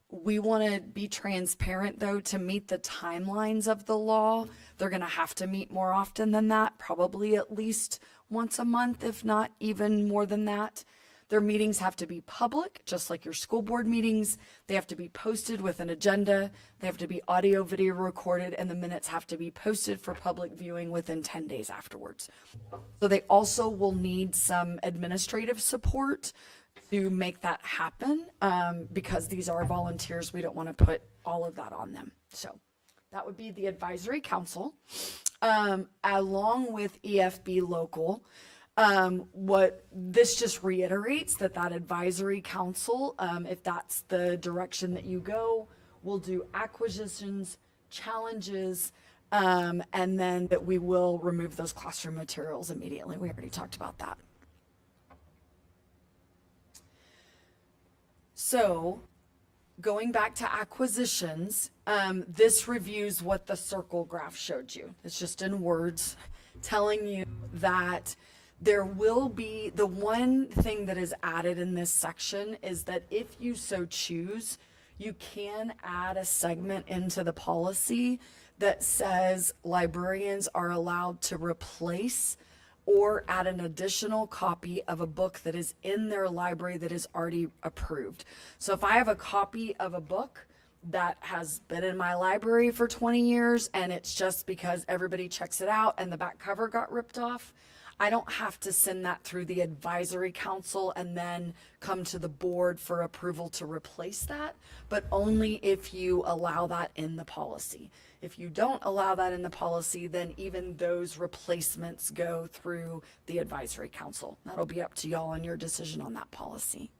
Speaker 10: We want to be transparent, though, to meet the timelines of the law. They're going to have to meet more often than that, probably at least once a month, if not even more than that. Their meetings have to be public, just like your school board meetings. They have to be posted with an agenda. They have to be audio, video recorded, and the minutes have to be posted for public viewing within 10 days afterwards. So they also will need some administrative support to make that happen, because these are volunteers. We don't want to put all of that on them. So that would be the advisory council, along with EFB local. What this just reiterates that advisory council, if that's the direction that you go, will do acquisitions, challenges, and then that we will remove those classroom materials immediately. We already talked about that. So going back to acquisitions, this reviews what the circle graph showed you. It's just in words telling you that there will be, the one thing that is added in this section is that if you so choose, you can add a segment into the policy that says librarians are allowed to replace or add an additional copy of a book that is in their library that is already approved. So if I have a copy of a book that has been in my library for 20 years and it's just because everybody checks it out and the back cover got ripped off, I don't have to send that through the advisory council and then come to the board for approval to replace that, but only if you allow that in the policy. If you don't allow that in the policy, then even those replacements go through the advisory council. That'll be up to y'all and your decision on that policy.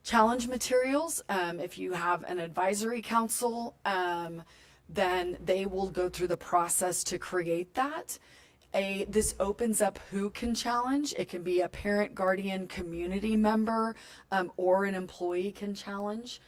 Speaker 10: Challenge materials, if you have an advisory council, then they will go through the process to create that. This opens up who can challenge. It can be a parent, guardian, community member, or an employee can challenge.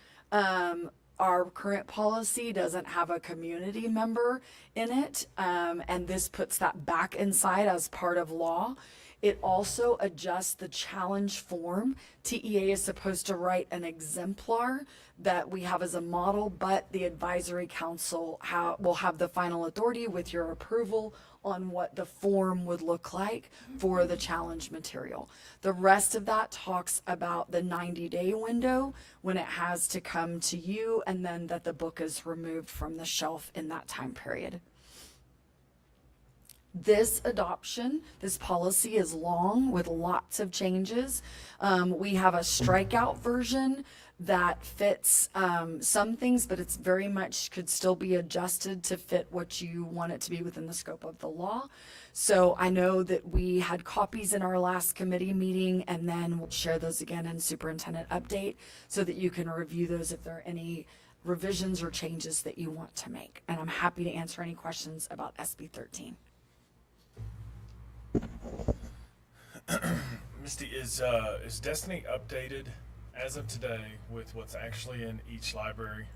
Speaker 10: Our current policy doesn't have a community member in it, and this puts that back inside as part of law. It also adjusts the challenge form. TEA is supposed to write an exemplar that we have as a model, but the advisory council will have the final authority with your approval on what the form would look like for the challenge material. The rest of that talks about the 90-day window when it has to come to you, and then that the book is removed from the shelf in that time period. This adoption, this policy is long with lots of changes. We have a strikeout version that fits some things, but it's very much could still be adjusted to fit what you want it to be within the scope of the law. So I know that we had copies in our last committee meeting, and then we'll share those again in superintendent update so that you can review those if there are any revisions or changes that you want to make. And I'm happy to answer any questions about SB 13.
Speaker 12: Misty, is Destiny updated as of today with what's actually in each library?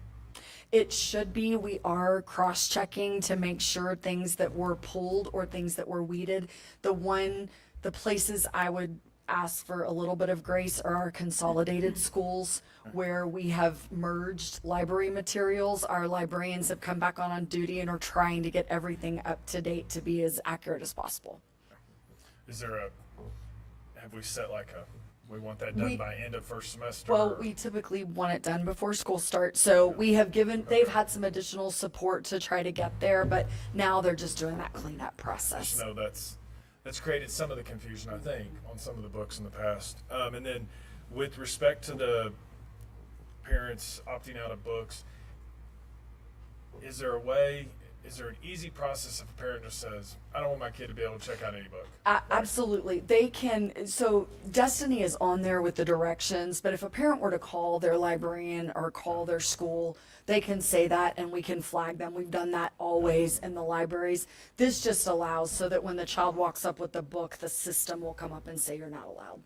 Speaker 10: It should be. We are cross-checking to make sure things that were pulled or things that were weeded. The places I would ask for a little bit of grace are our consolidated schools where we have merged library materials. Our librarians have come back on duty and are trying to get everything up to date to be as accurate as possible.
Speaker 12: Have we set like we want that done by end of first semester?
Speaker 10: Well, we typically want it done before school starts, so we have they've had some additional support to try to get there, but now they're just doing that cleanup process.
Speaker 12: Just know that's created some of the confusion, I think, on some of the books in the past. And then with respect to the parents opting out of books, is there an easy process if a parent just says, I don't want my kid to be able to check out any book?
Speaker 10: Absolutely. They can, so Destiny is on there with the directions, but if a parent were to call their librarian or call their school, they can say that and we can flag them. We've done that always in the libraries. This just allows so that when the child walks up with the book, the system will come up and say you're not allowed.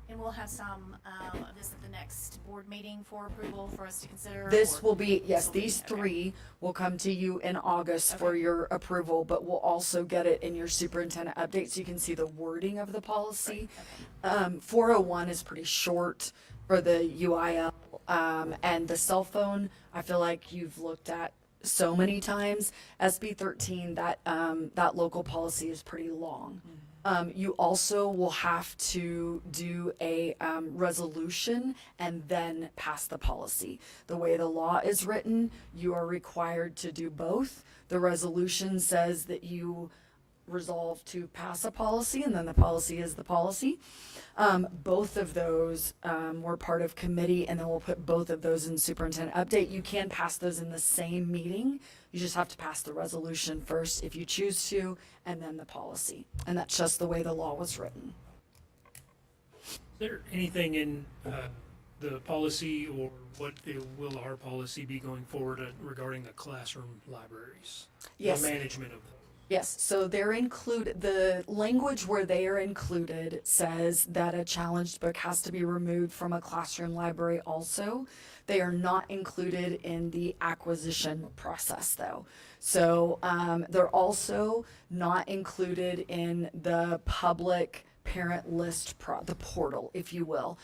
Speaker 1: And we'll have some of this at the next board meeting for approval for us to consider?
Speaker 10: This will be, yes, these three will come to you in August for your approval, but we'll also get it in your superintendent update so you can see the wording of the policy. 401 is pretty short for the UIL, and the cell phone, I feel like you've looked at so many times. SB 13, that local policy is pretty long. You also will have to do a resolution and then pass the policy. The way the law is written, you are required to do both. The resolution says that you resolve to pass a policy, and then the policy is the policy. Both of those were part of committee, and then we'll put both of those in superintendent update. You can pass those in the same meeting. You just have to pass the resolution first if you choose to, and then the policy. And that's just the way the law was written.
Speaker 13: Is there anything in the policy, or what will our policy be going forward regarding the classroom libraries?
Speaker 10: Yes.
Speaker 13: The management of them?
Speaker 10: Yes, so they're included, the language where they are included says that a challenged book has to be removed from a classroom library also. They are not included in the acquisition process though. So they're also not included in the public parent list, the portal, if you will.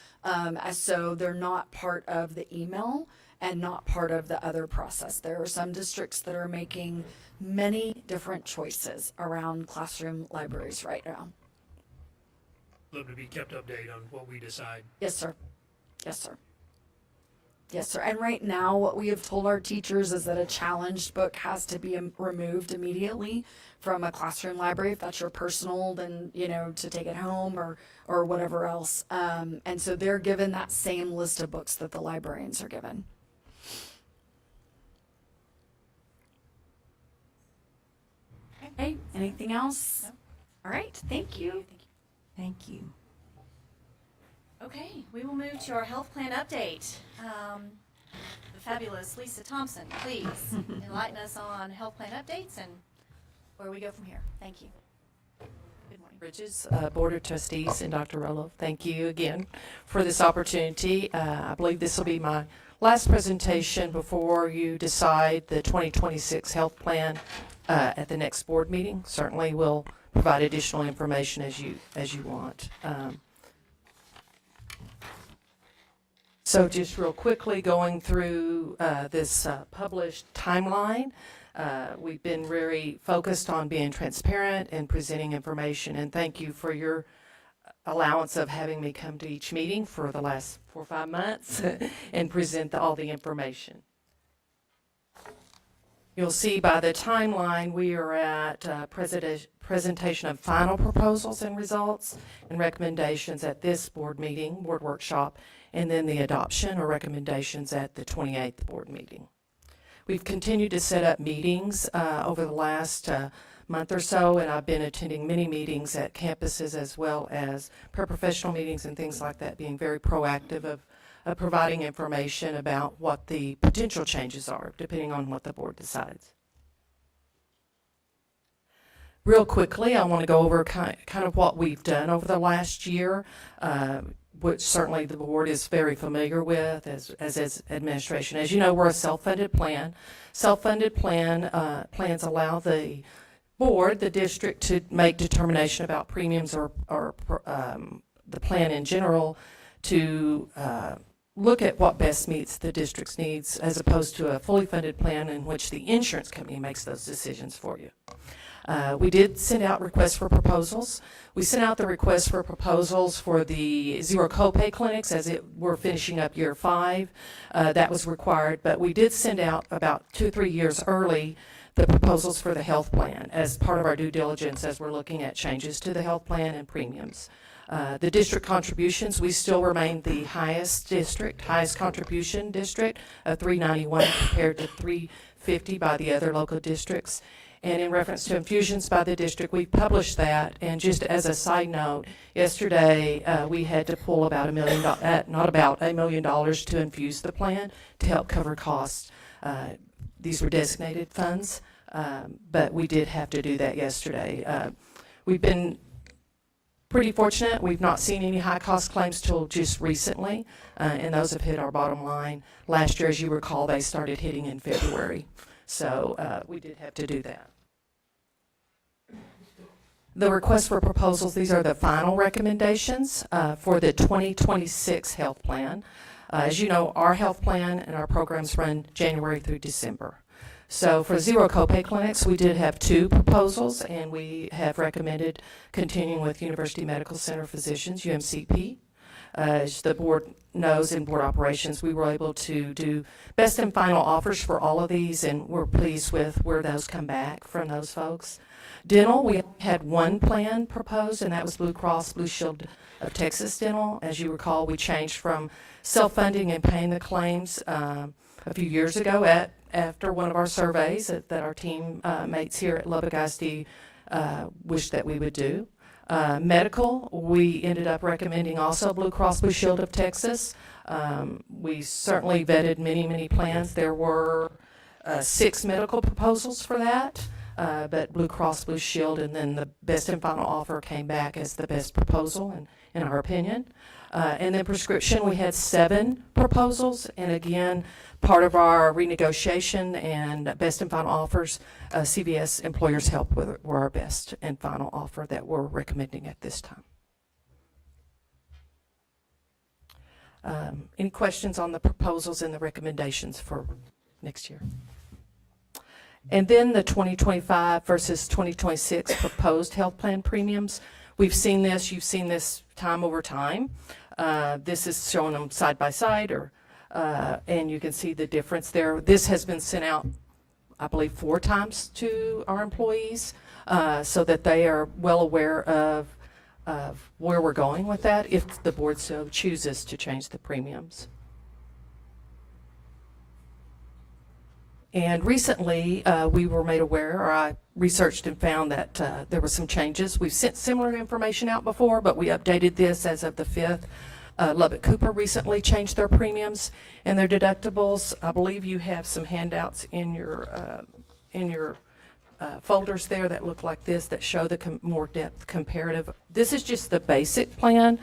Speaker 10: So they're not part of the email and not part of the other process. There are some districts that are making many different choices around classroom libraries right now.
Speaker 13: Love to be kept updated on what we decide.
Speaker 10: Yes, sir. Yes, sir. Yes, sir. And right now, what we have told our teachers is that a challenged book has to be removed immediately from a classroom library. If that's your personal, then, to take it home or whatever else. And so they're given that same list of books that the librarians are given. Okay, anything else?
Speaker 1: No.
Speaker 10: All right, thank you.
Speaker 7: Thank you.
Speaker 1: Okay, we will move to our health plan update. The fabulous Lisa Thompson, please enlighten us on health plan updates and where we go from here. Thank you. Good morning.
Speaker 14: Bridges, Board of Trustees, and Dr. Rolo, thank you again for this opportunity. I believe this will be my last presentation before you decide the 2026 health plan at the next board meeting. Certainly we'll provide additional information as you want. So just real quickly going through this published timeline. We've been very focused on being transparent and presenting information, and thank you for your allowance of having me come to each meeting for the last 4 or 5 months and present all the information. You'll see by the timeline we are at presentation of final proposals and results and recommendations at this board meeting, board workshop, and then the adoption or recommendations at the 28th board meeting. We've continued to set up meetings over the last month or so, and I've been attending many meetings at campuses as well as paraprofessional meetings and things like that, being very proactive of providing information about what the potential changes are, depending on what the board decides. Real quickly, I want to go over kind of what we've done over the last year, which certainly the board is very familiar with as administration. As you know, we're a self-funded plan. Self-funded plans allow the board, the district, to make determination about premiums or the plan in general, to look at what best meets the district's needs, as opposed to a fully funded plan in which the insurance company makes those decisions for you. We did send out requests for proposals. We sent out the request for proposals for the zero copay clinics as we're finishing up year 5. That was required, but we did send out about 2 or 3 years early the proposals for the health plan as part of our due diligence as we're looking at changes to the health plan and premiums. The district contributions, we still remain the highest contribution district of $391 compared to $350 by the other local districts. And in reference to infusions by the district, we published that. And just as a side note, yesterday we had to pull about $1 million to infuse the plan to help cover costs. These were designated funds, but we did have to do that yesterday. We've been pretty fortunate. We've not seen any high-cost claims till just recently, and those have hit our bottom line. Last year, as you recall, they started hitting in February, so we did have to do that. The request for proposals, these are the final recommendations for the 2026 health plan. As you know, our health plan and our programs run January through December. So for zero copay clinics, we did have 2 proposals, and we have recommended continuing with University Medical Center physicians, UMCP. As the board knows, in board operations, we were able to do best and final offers for all of these, and we're pleased with where those come back from those folks. Dental, we had 1 plan proposed, and that was Blue Cross Blue Shield of Texas Dental. As you recall, we changed from self-funding and paying the claims a few years ago after one of our surveys that our team mates here at Lubbock ISD wished that we would do. Medical, we ended up recommending also Blue Cross Blue Shield of Texas. We certainly vetted many plans. There were 6 medical proposals for that, but Blue Cross Blue Shield, and then the best and final offer came back as the best proposal in our opinion. And then prescription, we had 7 proposals, and again, part of our renegotiation and best and final offers, CVS Employers Help were our best and final offer that we're recommending at this time. Any questions on the proposals and the recommendations for next year? And then the 2025 versus 2026 proposed health plan premiums. We've seen this, you've seen this time over time. This is showing them side by side, and you can see the difference there. This has been sent out, I believe, 4 times to our employees so that they are well aware of where we're going with that if the board so chooses to change the premiums. And recently, we were made aware, or I researched and found that there were some changes. We've sent similar information out before, but we updated this as of the 5th. Lubbock Cooper recently changed their premiums and their deductibles. I believe you have some handouts in your folders there that look like this that show the more depth comparative. This is just the basic plan.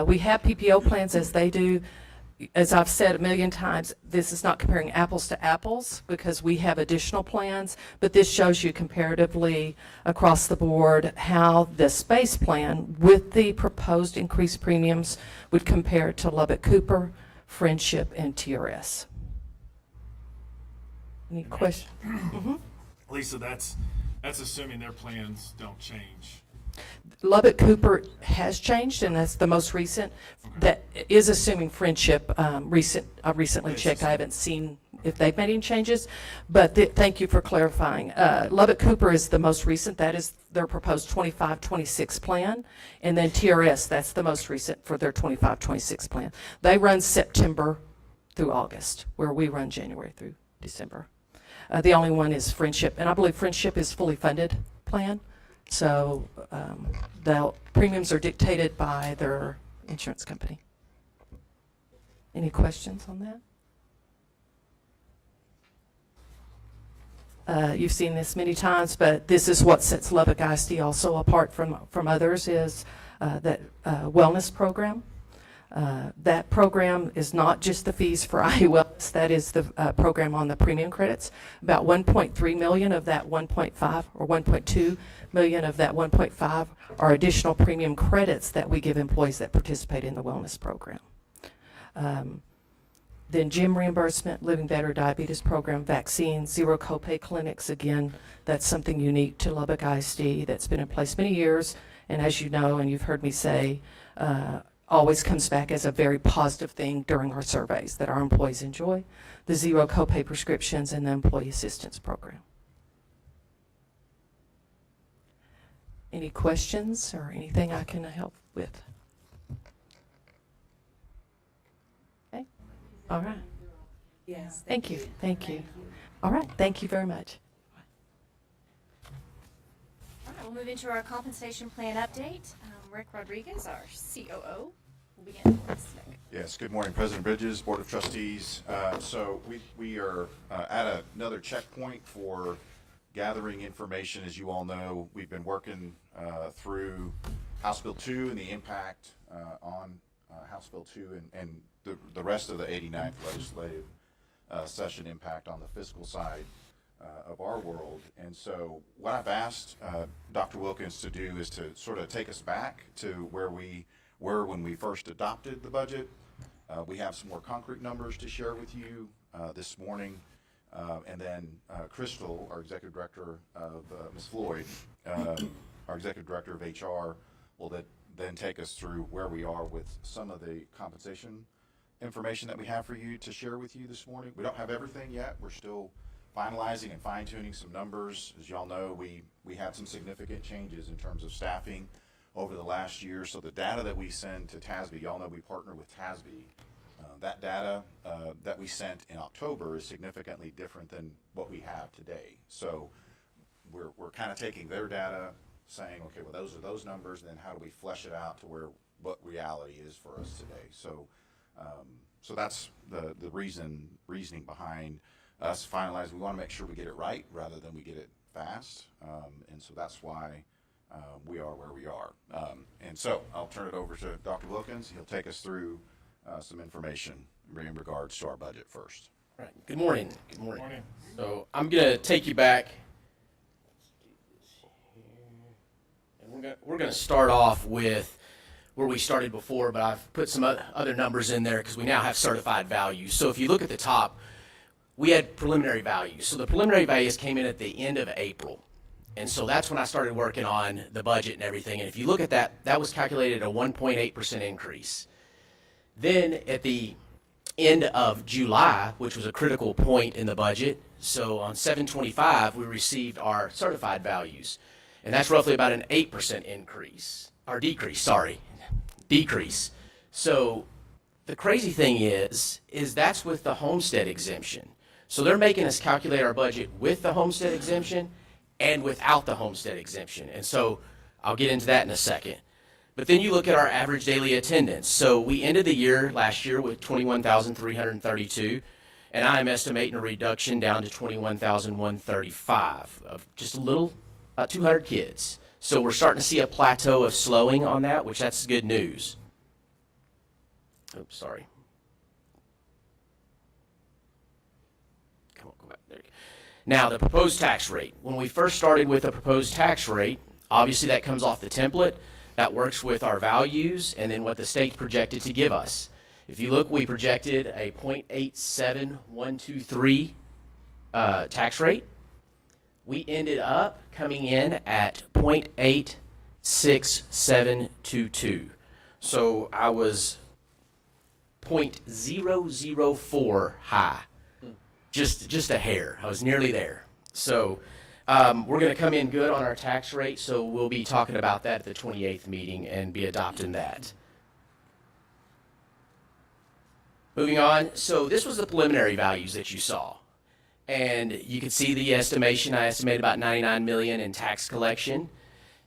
Speaker 14: We have PPO plans as they do. As I've said a million times, this is not comparing apples to apples because we have additional plans, but this shows you comparatively across the board how the space plan with the proposed increased premiums would compare to Lubbock Cooper, Friendship, and TRS. Any questions? Mm-hmm.
Speaker 12: Lisa, that's assuming their plans don't change.
Speaker 14: Lubbock Cooper has changed, and that's the most recent. That is assuming Friendship. I recently checked. I haven't seen if they've made any changes, but thank you for clarifying. Lubbock Cooper is the most recent. That is their proposed 25-26 plan, and then TRS, that's the most recent for their 25-26 plan. They run September through August, where we run January through December. The only one is Friendship, and I believe Friendship is fully funded plan. So the premiums are dictated by their insurance company. Any questions on that? You've seen this many times, but this is what sets Lubbock ISD also apart from others is that wellness program. That program is not just the fees for IE Wellness, that is the program on the premium credits. About 1.3 million of that 1.5 or 1.2 million of that 1.5 are additional premium credits that we give employees that participate in the wellness program. Then gym reimbursement, Living Better diabetes program, vaccines, zero copay clinics. Again, that's something unique to Lubbock ISD that's been in place many years. And as you know, and you've heard me say, always comes back as a very positive thing during our surveys that our employees enjoy. The zero copay prescriptions and the employee assistance program. Any questions or anything I can help with? Okay. All right. Yes. Thank you. Thank you. All right. Thank you very much.
Speaker 1: All right, we'll move into our compensation plan update. Rick Rodriguez, our COO, will begin.
Speaker 15: Yes, good morning, President Bridges, Board of Trustees. So we are at another checkpoint for gathering information. As you all know, we've been working through House Bill 2 and the impact on House Bill 2 and the rest of the 89th legislative session impact on the fiscal side of our world. And so what I've asked Dr. Wilkins to do is to sort of take us back to where we were when we first adopted the budget. We have some more concrete numbers to share with you this morning. And then Crystal, our Executive Director of, Ms. Floyd, our Executive Director of HR, will then take us through where we are with some of the compensation information that we have for you to share with you this morning. We don't have everything yet. We're still finalizing and fine-tuning some numbers. As y'all know, we had some significant changes in terms of staffing over the last year. So the data that we send to TASB, y'all know we partner with TASB. That data that we sent in October is significantly different than what we have today. So we're kind of taking their data, saying, okay, well, those are those numbers, and then how do we flesh it out to what reality is for us today? So so that's the reasoning behind us finalizing. We want to make sure we get it right rather than we get it fast, and so that's why we are where we are. And so I'll turn it over to Dr. Wilkins. He'll take us through some information in regards to our budget first.
Speaker 16: All right. Good morning. Good morning. Good morning. So I'm going to take you back. And we're going to start off with where we started before, but I've put some other numbers in there because we now have certified values. So if you look at the top, we had preliminary values. So the preliminary values came in at the end of April. And so that's when I started working on the budget and everything. And if you look at that, that was calculated at a 1.8% increase. Then at the end of July, which was a critical point in the budget, so on 7/25, we received our certified values. And that's roughly about an 8% increase, or decrease. So the crazy thing is that's with the homestead exemption. So they're making us calculate our budget with the homestead exemption and without the homestead exemption. And so I'll get into that in a second. But then you look at our average daily attendance. So we ended the year last year with 21,332, and I'm estimating a reduction down to 21,135 of just a little, 200 kids. So we're starting to see a plateau of slowing on that, which that's good news. Oops, sorry. Come on, go back there. Now, the proposed tax rate. When we first started with a proposed tax rate, obviously that comes off the template. That works with our values and then what the state projected to give us. If you look, we projected a 0.87123 tax rate. We ended up coming in at 0.86722. So I was 0.004 high, just a hair. I was nearly there. So we're going to come in good on our tax rate, so we'll be talking about that at the 28th meeting and be adopting that. Moving on, so this was the preliminary values that you saw. And you can see the estimation. I estimated about $99 million in tax collection,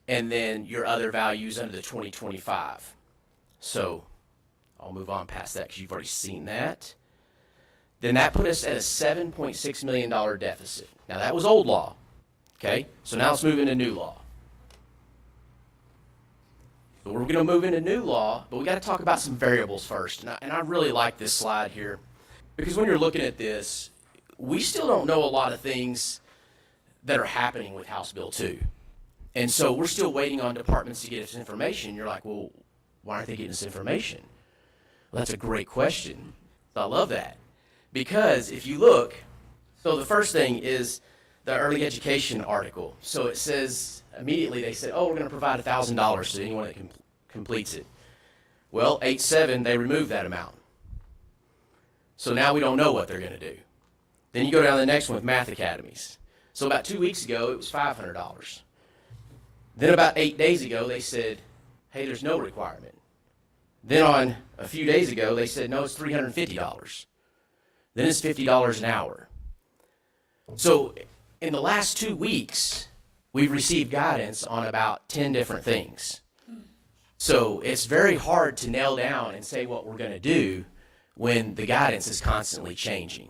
Speaker 16: and then your other values under the 2025. So I'll move on past that because you've already seen that. Then that put us at a $7.6 million deficit. Now that was old law. Okay, so now let's move into new law. But we're going to move into new law, but we got to talk about some variables first. And I really like this slide here because when you're looking at this, we still don't know a lot of things that are happening with House Bill 2. And so we're still waiting on departments to get us information. You're like, well, why aren't they getting us information? Well, that's a great question. I love that. Because if you look, so the first thing is the early education article. So it says, immediately they said, oh, we're going to provide $1,000 to anyone that completes it. Well, 8-7, they removed that amount. So now we don't know what they're going to do. Then you go down to the next one with math academies. So about 2 weeks ago, it was $500. Then about 8 days ago, they said, hey, there's no requirement. Then on a few days ago, they said, no, it's $350. Then it's $50 an hour. So in the last 2 weeks, we've received guidance on about 10 different things. So it's very hard to nail down and say what we're going to do when the guidance is constantly changing.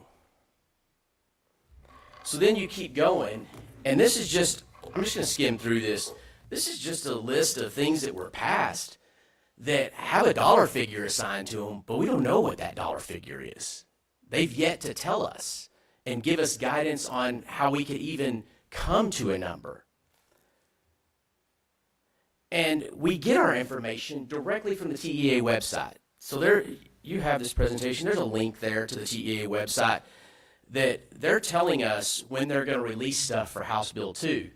Speaker 16: So then you keep going, and this is just, I'm just going to skim through this. This is just a list of things that were passed that have a dollar figure assigned to them, but we don't know what that dollar figure is. They've yet to tell us and give us guidance on how we could even come to a number. And we get our information directly from the TEA website. So there, you have this presentation. There's a link there to the TEA website that they're telling us when they're going to release stuff for House Bill 2.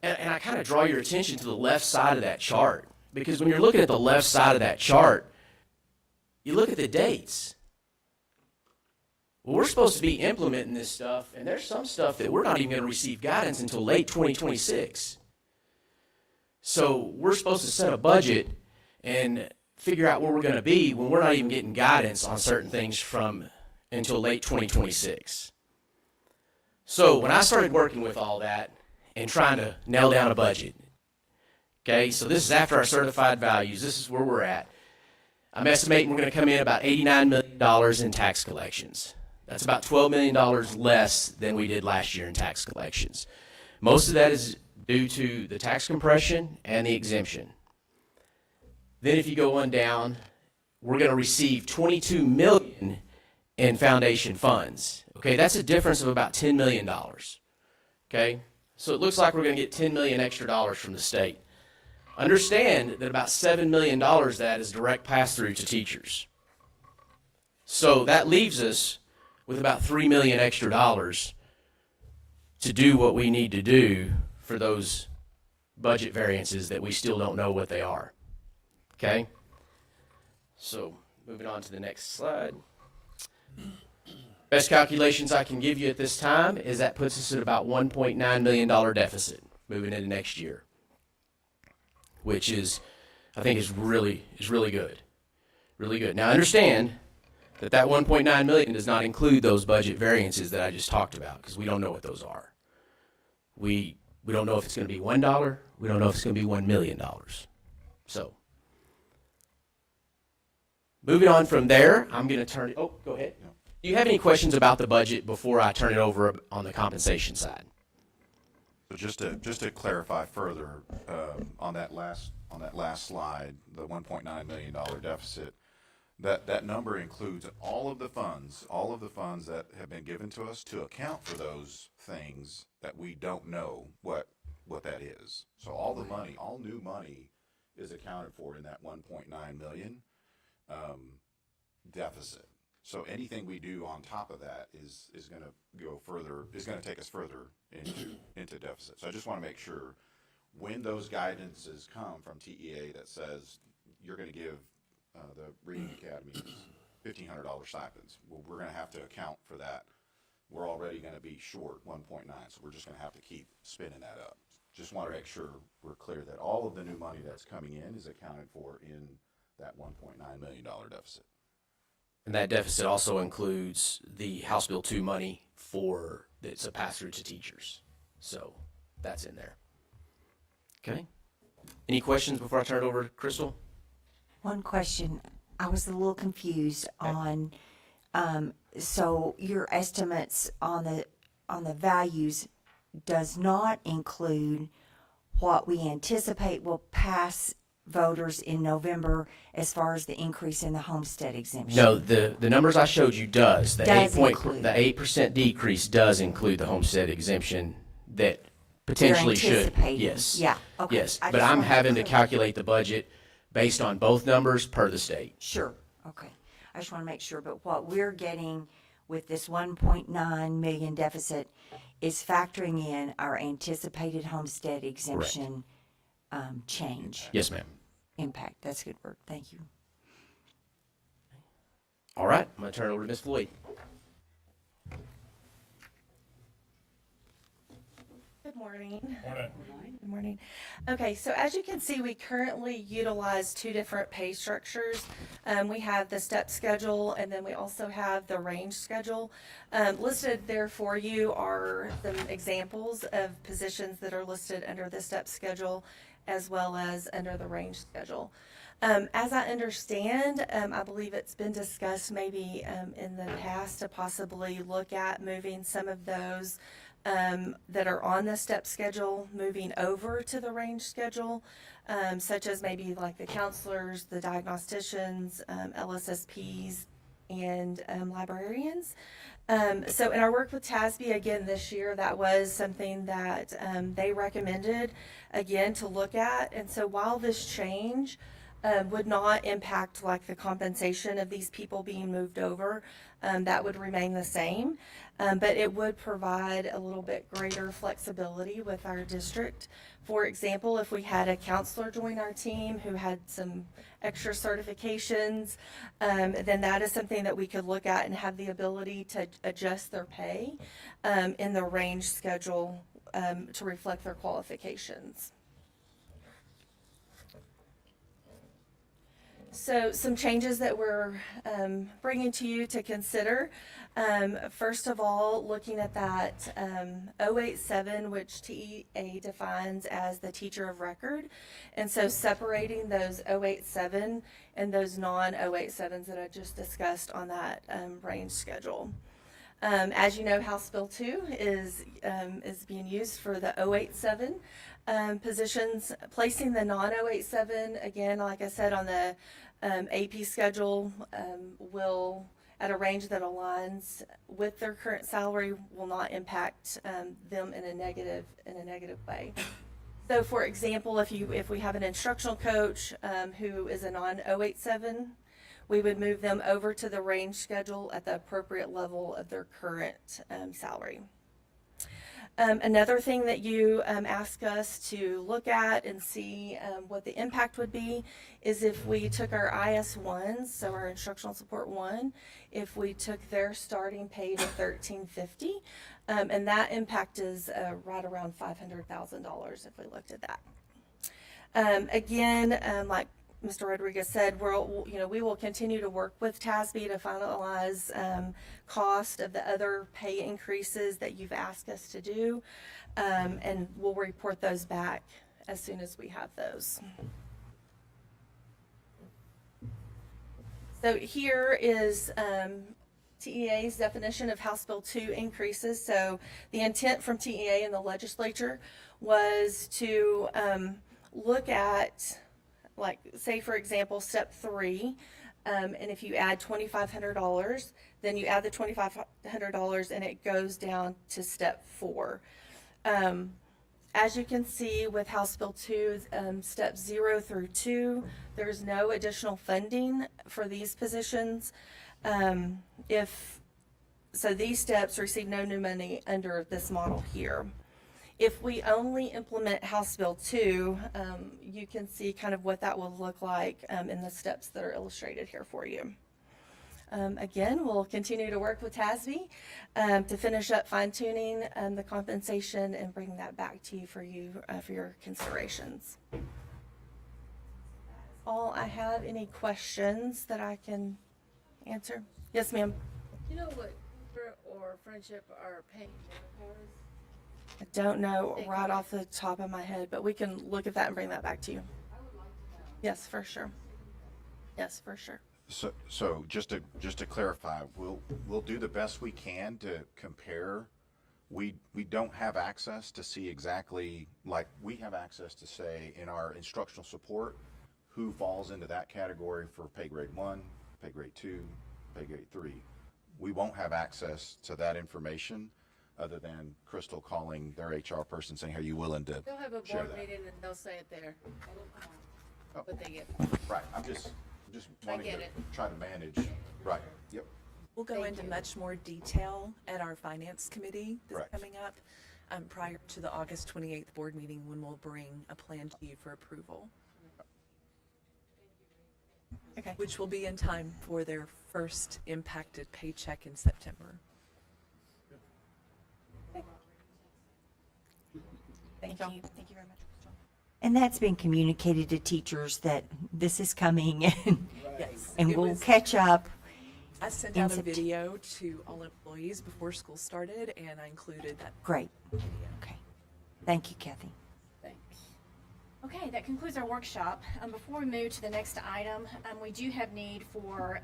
Speaker 16: And I kind of draw your attention to the left side of that chart. Because when you're looking at the left side of that chart, you look at the dates. Well, we're supposed to be implementing this stuff, and there's some stuff that we're not even going to receive guidance until late 2026. So we're supposed to set a budget and figure out where we're going to be when we're not even getting guidance on certain things from until late 2026. So when I started working with all that and trying to nail down a budget, okay, so this is after our certified values. This is where we're at. I'm estimating we're going to come in about $89 million in tax collections. That's about $12 million less than we did last year in tax collections. Most of that is due to the tax compression and the exemption. Then if you go on down, we're going to receive $22 million in foundation funds. Okay, that's a difference of about $10 million. Okay, so it looks like we're going to get $10 million extra dollars from the state. Understand that about $7 million of that is direct pass-through to teachers. So that leaves us with about $3 million extra dollars to do what we need to do for those budget variances that we still don't know what they are. Okay? So moving on to the next slide. Best calculations I can give you at this time is that puts us at about $1.9 million deficit moving into next year, which is, I think, is really good. Really good. Now understand that 1.9 million does not include those budget variances that I just talked about, because we don't know what those are. We don't know if it's going to be $1. We don't know if it's going to be $1 million. So moving on from there, I'm going to turn it. Oh, go ahead. Do you have any questions about the budget before I turn it over on the compensation side?
Speaker 15: So just to clarify further on that last slide, the $1.9 million deficit, that number includes all of the funds that have been given to us to account for those things that we don't know what that is. So all the money, all new money, is accounted for in that 1.9 million deficit. So anything we do on top of that is going to go further, is going to take us further into deficit. So I just want to make sure when those guidances come from TEA that says you're going to give the reading academies $1,500 stipends, well, we're going to have to account for that. We're already going to be short 1.9, so we're just going to have to keep spinning that up. Just want to make sure we're clear that all of the new money that's coming in is accounted for in that $1.9 million deficit.
Speaker 16: And that deficit also includes the House Bill 2 money that's a pass-through to teachers. So that's in there. Okay. Any questions before I turn it over to Crystal?
Speaker 7: One question. I was a little confused on, so your estimates on the values does not include what we anticipate will pass voters in November as far as the increase in the homestead exemption?
Speaker 16: No, the numbers I showed you does. The
Speaker 7: Does
Speaker 16: 8% decrease does include the homestead exemption that potentially should.
Speaker 7: anticipating.
Speaker 16: Yes.
Speaker 7: Yeah, okay.
Speaker 16: Yes,
Speaker 7: I
Speaker 16: but
Speaker 7: just
Speaker 16: I'm
Speaker 7: wanted to
Speaker 16: having to
Speaker 7: clarify.
Speaker 16: calculate the budget based on both numbers per the state.
Speaker 7: Sure, okay. I just want to make sure, but what we're getting with this 1.9 million deficit is factoring in our anticipated homestead exemption change.
Speaker 16: Yes, ma'am.
Speaker 7: Impact, that's a good word, thank you.
Speaker 16: All right, I'm going to turn it over to Ms. Floyd.
Speaker 14: Good morning.
Speaker 12: Morning.
Speaker 14: Good morning. Okay, so as you can see, we currently utilize two different pay structures. We have the step schedule, and then we also have the range schedule. Listed there for you are some examples of positions that are listed under the step schedule as well as under the range schedule. As I understand, I believe it's been discussed maybe in the past to possibly look at moving some of those that are on the step schedule, moving over to the range schedule, such as maybe like the counselors, the diagnosticians, LSSPs, and librarians. So in our work with TASB again this year, that was something that they recommended again to look at. And so while this change would not impact like the compensation of these people being moved over, that would remain the same. But it would provide a little bit greater flexibility with our district. For example, if we had a counselor join our team who had some extra certifications, then that is something that we could look at and have the ability to adjust their pay in the range schedule to reflect their qualifications. So some changes that we're bringing to you to consider. First of all, looking at that 087, which TEA defines as the teacher of record. And so separating those 087 and those non-087s that I just discussed on that range schedule. As you know, House Bill 2 is being used for the 087 positions. Placing the non-087, again, like I said, on the AP schedule will, at a range that aligns with their current salary, will not impact them in a negative way. So, for example, if we have an instructional coach who is a non-087, we would move them over to the range schedule at the appropriate level of their current salary. Another thing that you ask us to look at and see what the impact would be is if we took our IS1s, so our instructional support 1, if we took their starting pay to $1,350, and that impact is right around $500,000 if we looked at that. Again, like Mr. Rodriguez said, we will continue to work with TASB to finalize cost of the other pay increases that you've asked us to do, and we'll report those back as soon as we have those. So here is TEA's definition of House Bill 2 increases. So the intent from TEA and the legislature was to look at, like, say, for example, step 3, and if you add $2,500, then you add the $2,500 and it goes down to step 4. As you can see with House Bill 2, steps 0 through 2, there's no additional funding for these positions. So these steps receive no new money under this model here. If we only implement House Bill 2, you can see kind of what that will look like in the steps that are illustrated here for you. Again, we'll continue to work with TASB to finish up fine-tuning the compensation and bring that back to you for your considerations. All I have. Any questions that I can answer? Yes, ma'am.
Speaker 11: You know what or friendship are paying members?
Speaker 14: I don't know right off the top of my head, but we can look at that and bring that back to you.
Speaker 11: I would like to know.
Speaker 14: Yes, for sure. Yes, for sure.
Speaker 15: So just to clarify, we'll do the best we can to compare. We don't have access to see exactly, like we have access to say in our instructional support, who falls into that category for pay grade 1, pay grade 2, pay grade 3. We won't have access to that information other than Crystal calling their HR person saying, are you willing to
Speaker 11: They'll have a
Speaker 15: share
Speaker 11: board
Speaker 15: that?
Speaker 11: meeting and they'll say it there.
Speaker 15: Oh.
Speaker 11: But they get.
Speaker 15: Right, I'm just wanting
Speaker 11: get
Speaker 15: to
Speaker 11: it.
Speaker 15: try to manage, right, yep.
Speaker 6: We'll go into much more detail at our finance committee that's
Speaker 15: Correct.
Speaker 6: coming up prior to the August 28th board meeting when we'll bring a plan to you for approval.
Speaker 7: Okay.
Speaker 6: Which will be in time for their first impacted paycheck in September.
Speaker 7: Thank you. Thank you very much. And that's been communicated to teachers that this is coming and,
Speaker 6: Yes.
Speaker 7: and
Speaker 6: It
Speaker 7: we'll
Speaker 6: was-
Speaker 7: catch up.
Speaker 6: I sent
Speaker 7: in
Speaker 6: out a
Speaker 7: Sept-
Speaker 6: video to all employees before school started, and I included that.
Speaker 7: Great. Okay. Thank you, Kathy.
Speaker 1: Okay, that concludes our workshop. Before we move to the next item, we do have need for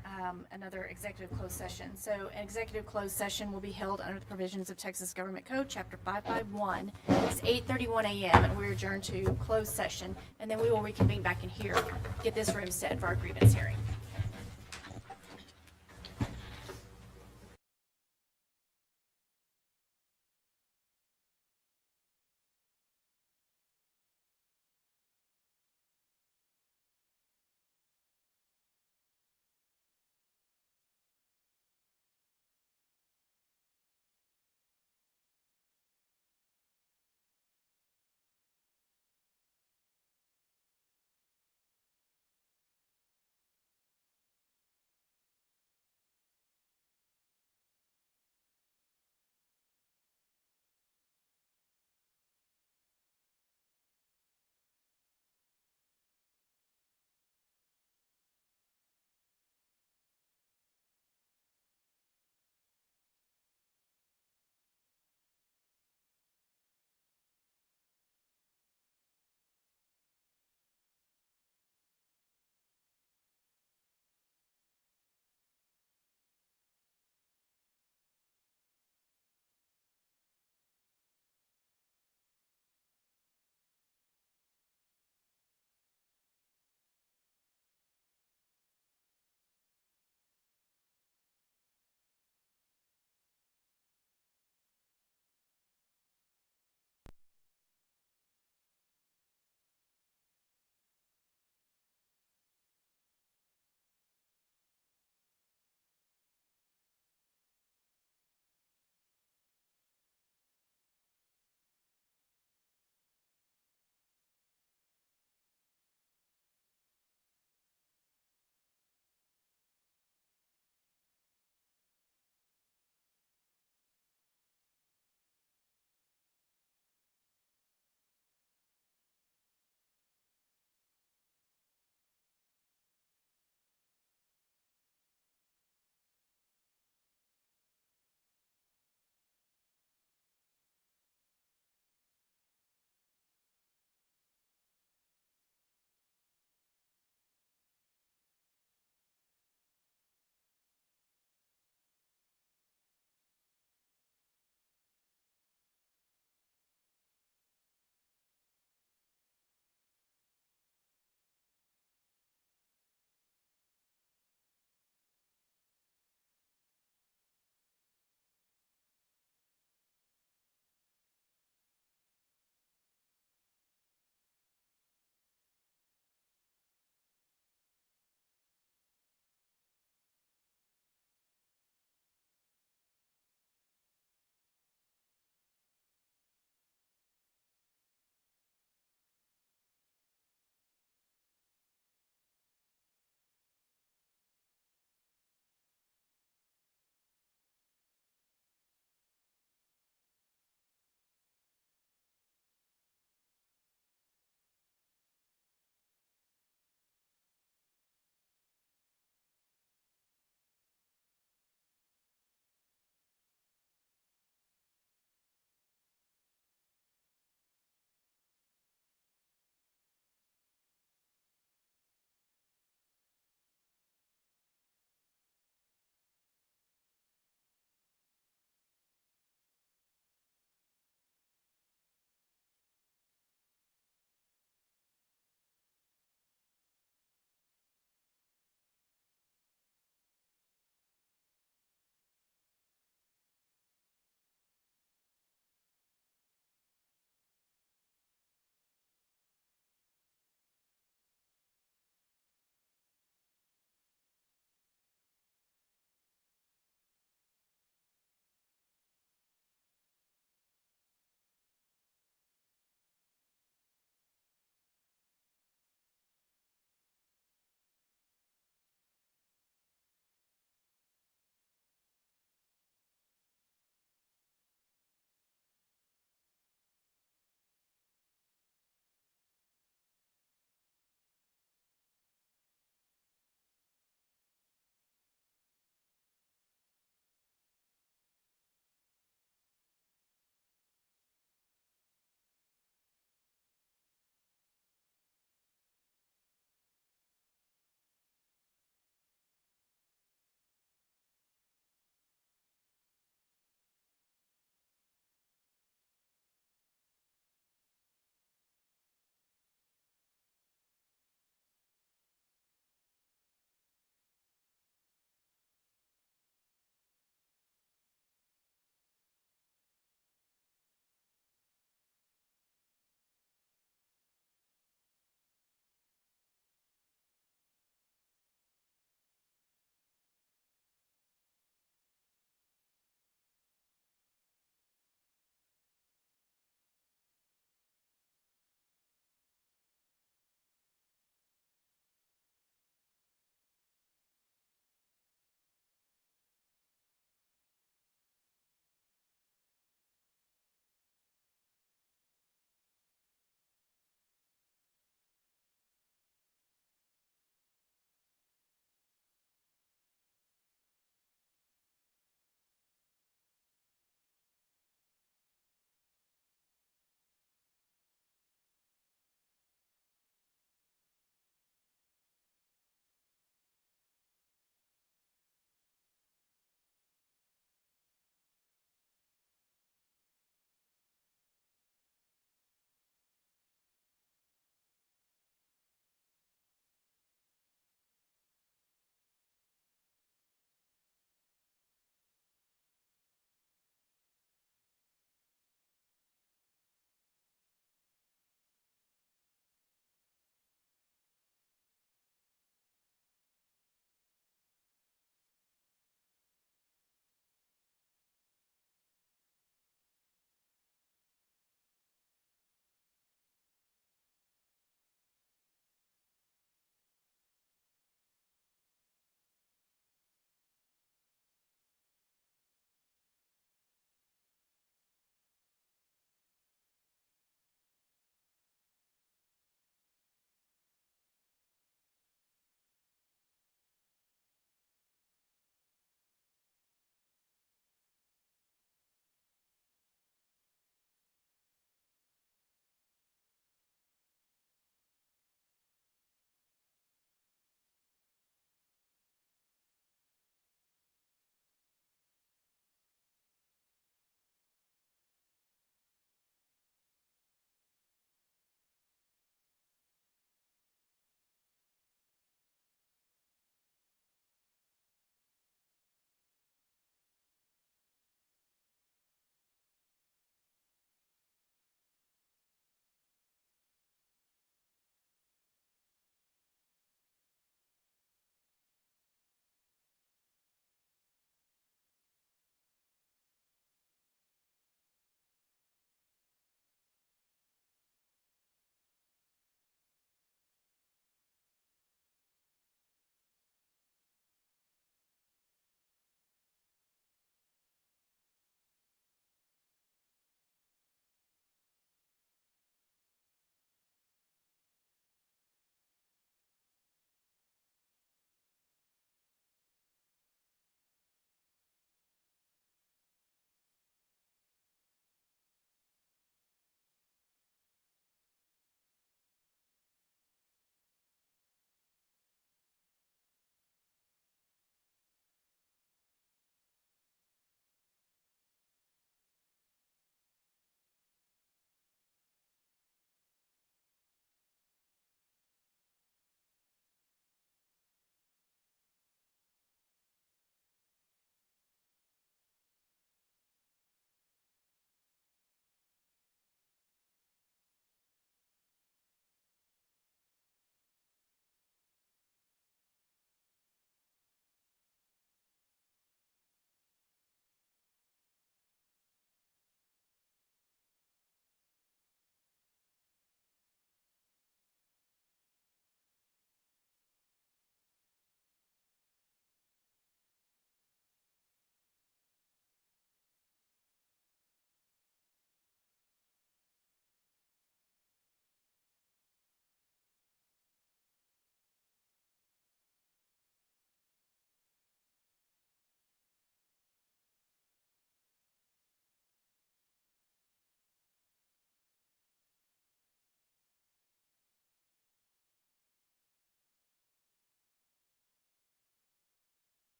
Speaker 1: another executive closed session. So an executive closed session will be held under the provisions of Texas Government Code, Chapter 551. It's 8:31 a.m. and we're adjourned to closed session. And then we will reconvene back in here, get this room set for our grievance hearing.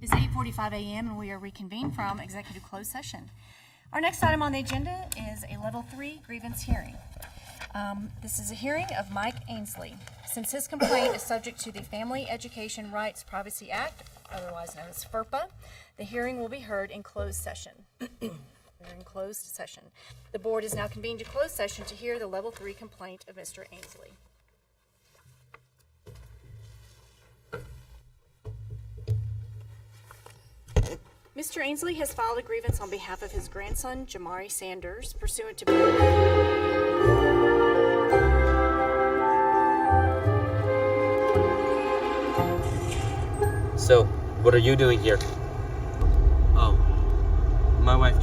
Speaker 1: It's 8:45 a.m. and we are reconvened from executive closed session. Our next item on the agenda is a level 3 grievance hearing. This is a hearing of Mike Ainsley. Since his complaint is subject to the Family Education Rights Privacy Act, otherwise known as FERPA, the hearing will be heard in closed session. We're in closed session. The board is now convened to closed session to hear the level 3 complaint of Mr. Ainsley. Mr. Ainsley has filed a grievance on behalf of his grandson, Jamari Sanders, pursuant to...
Speaker 17: So, what are you doing here? Oh, my wife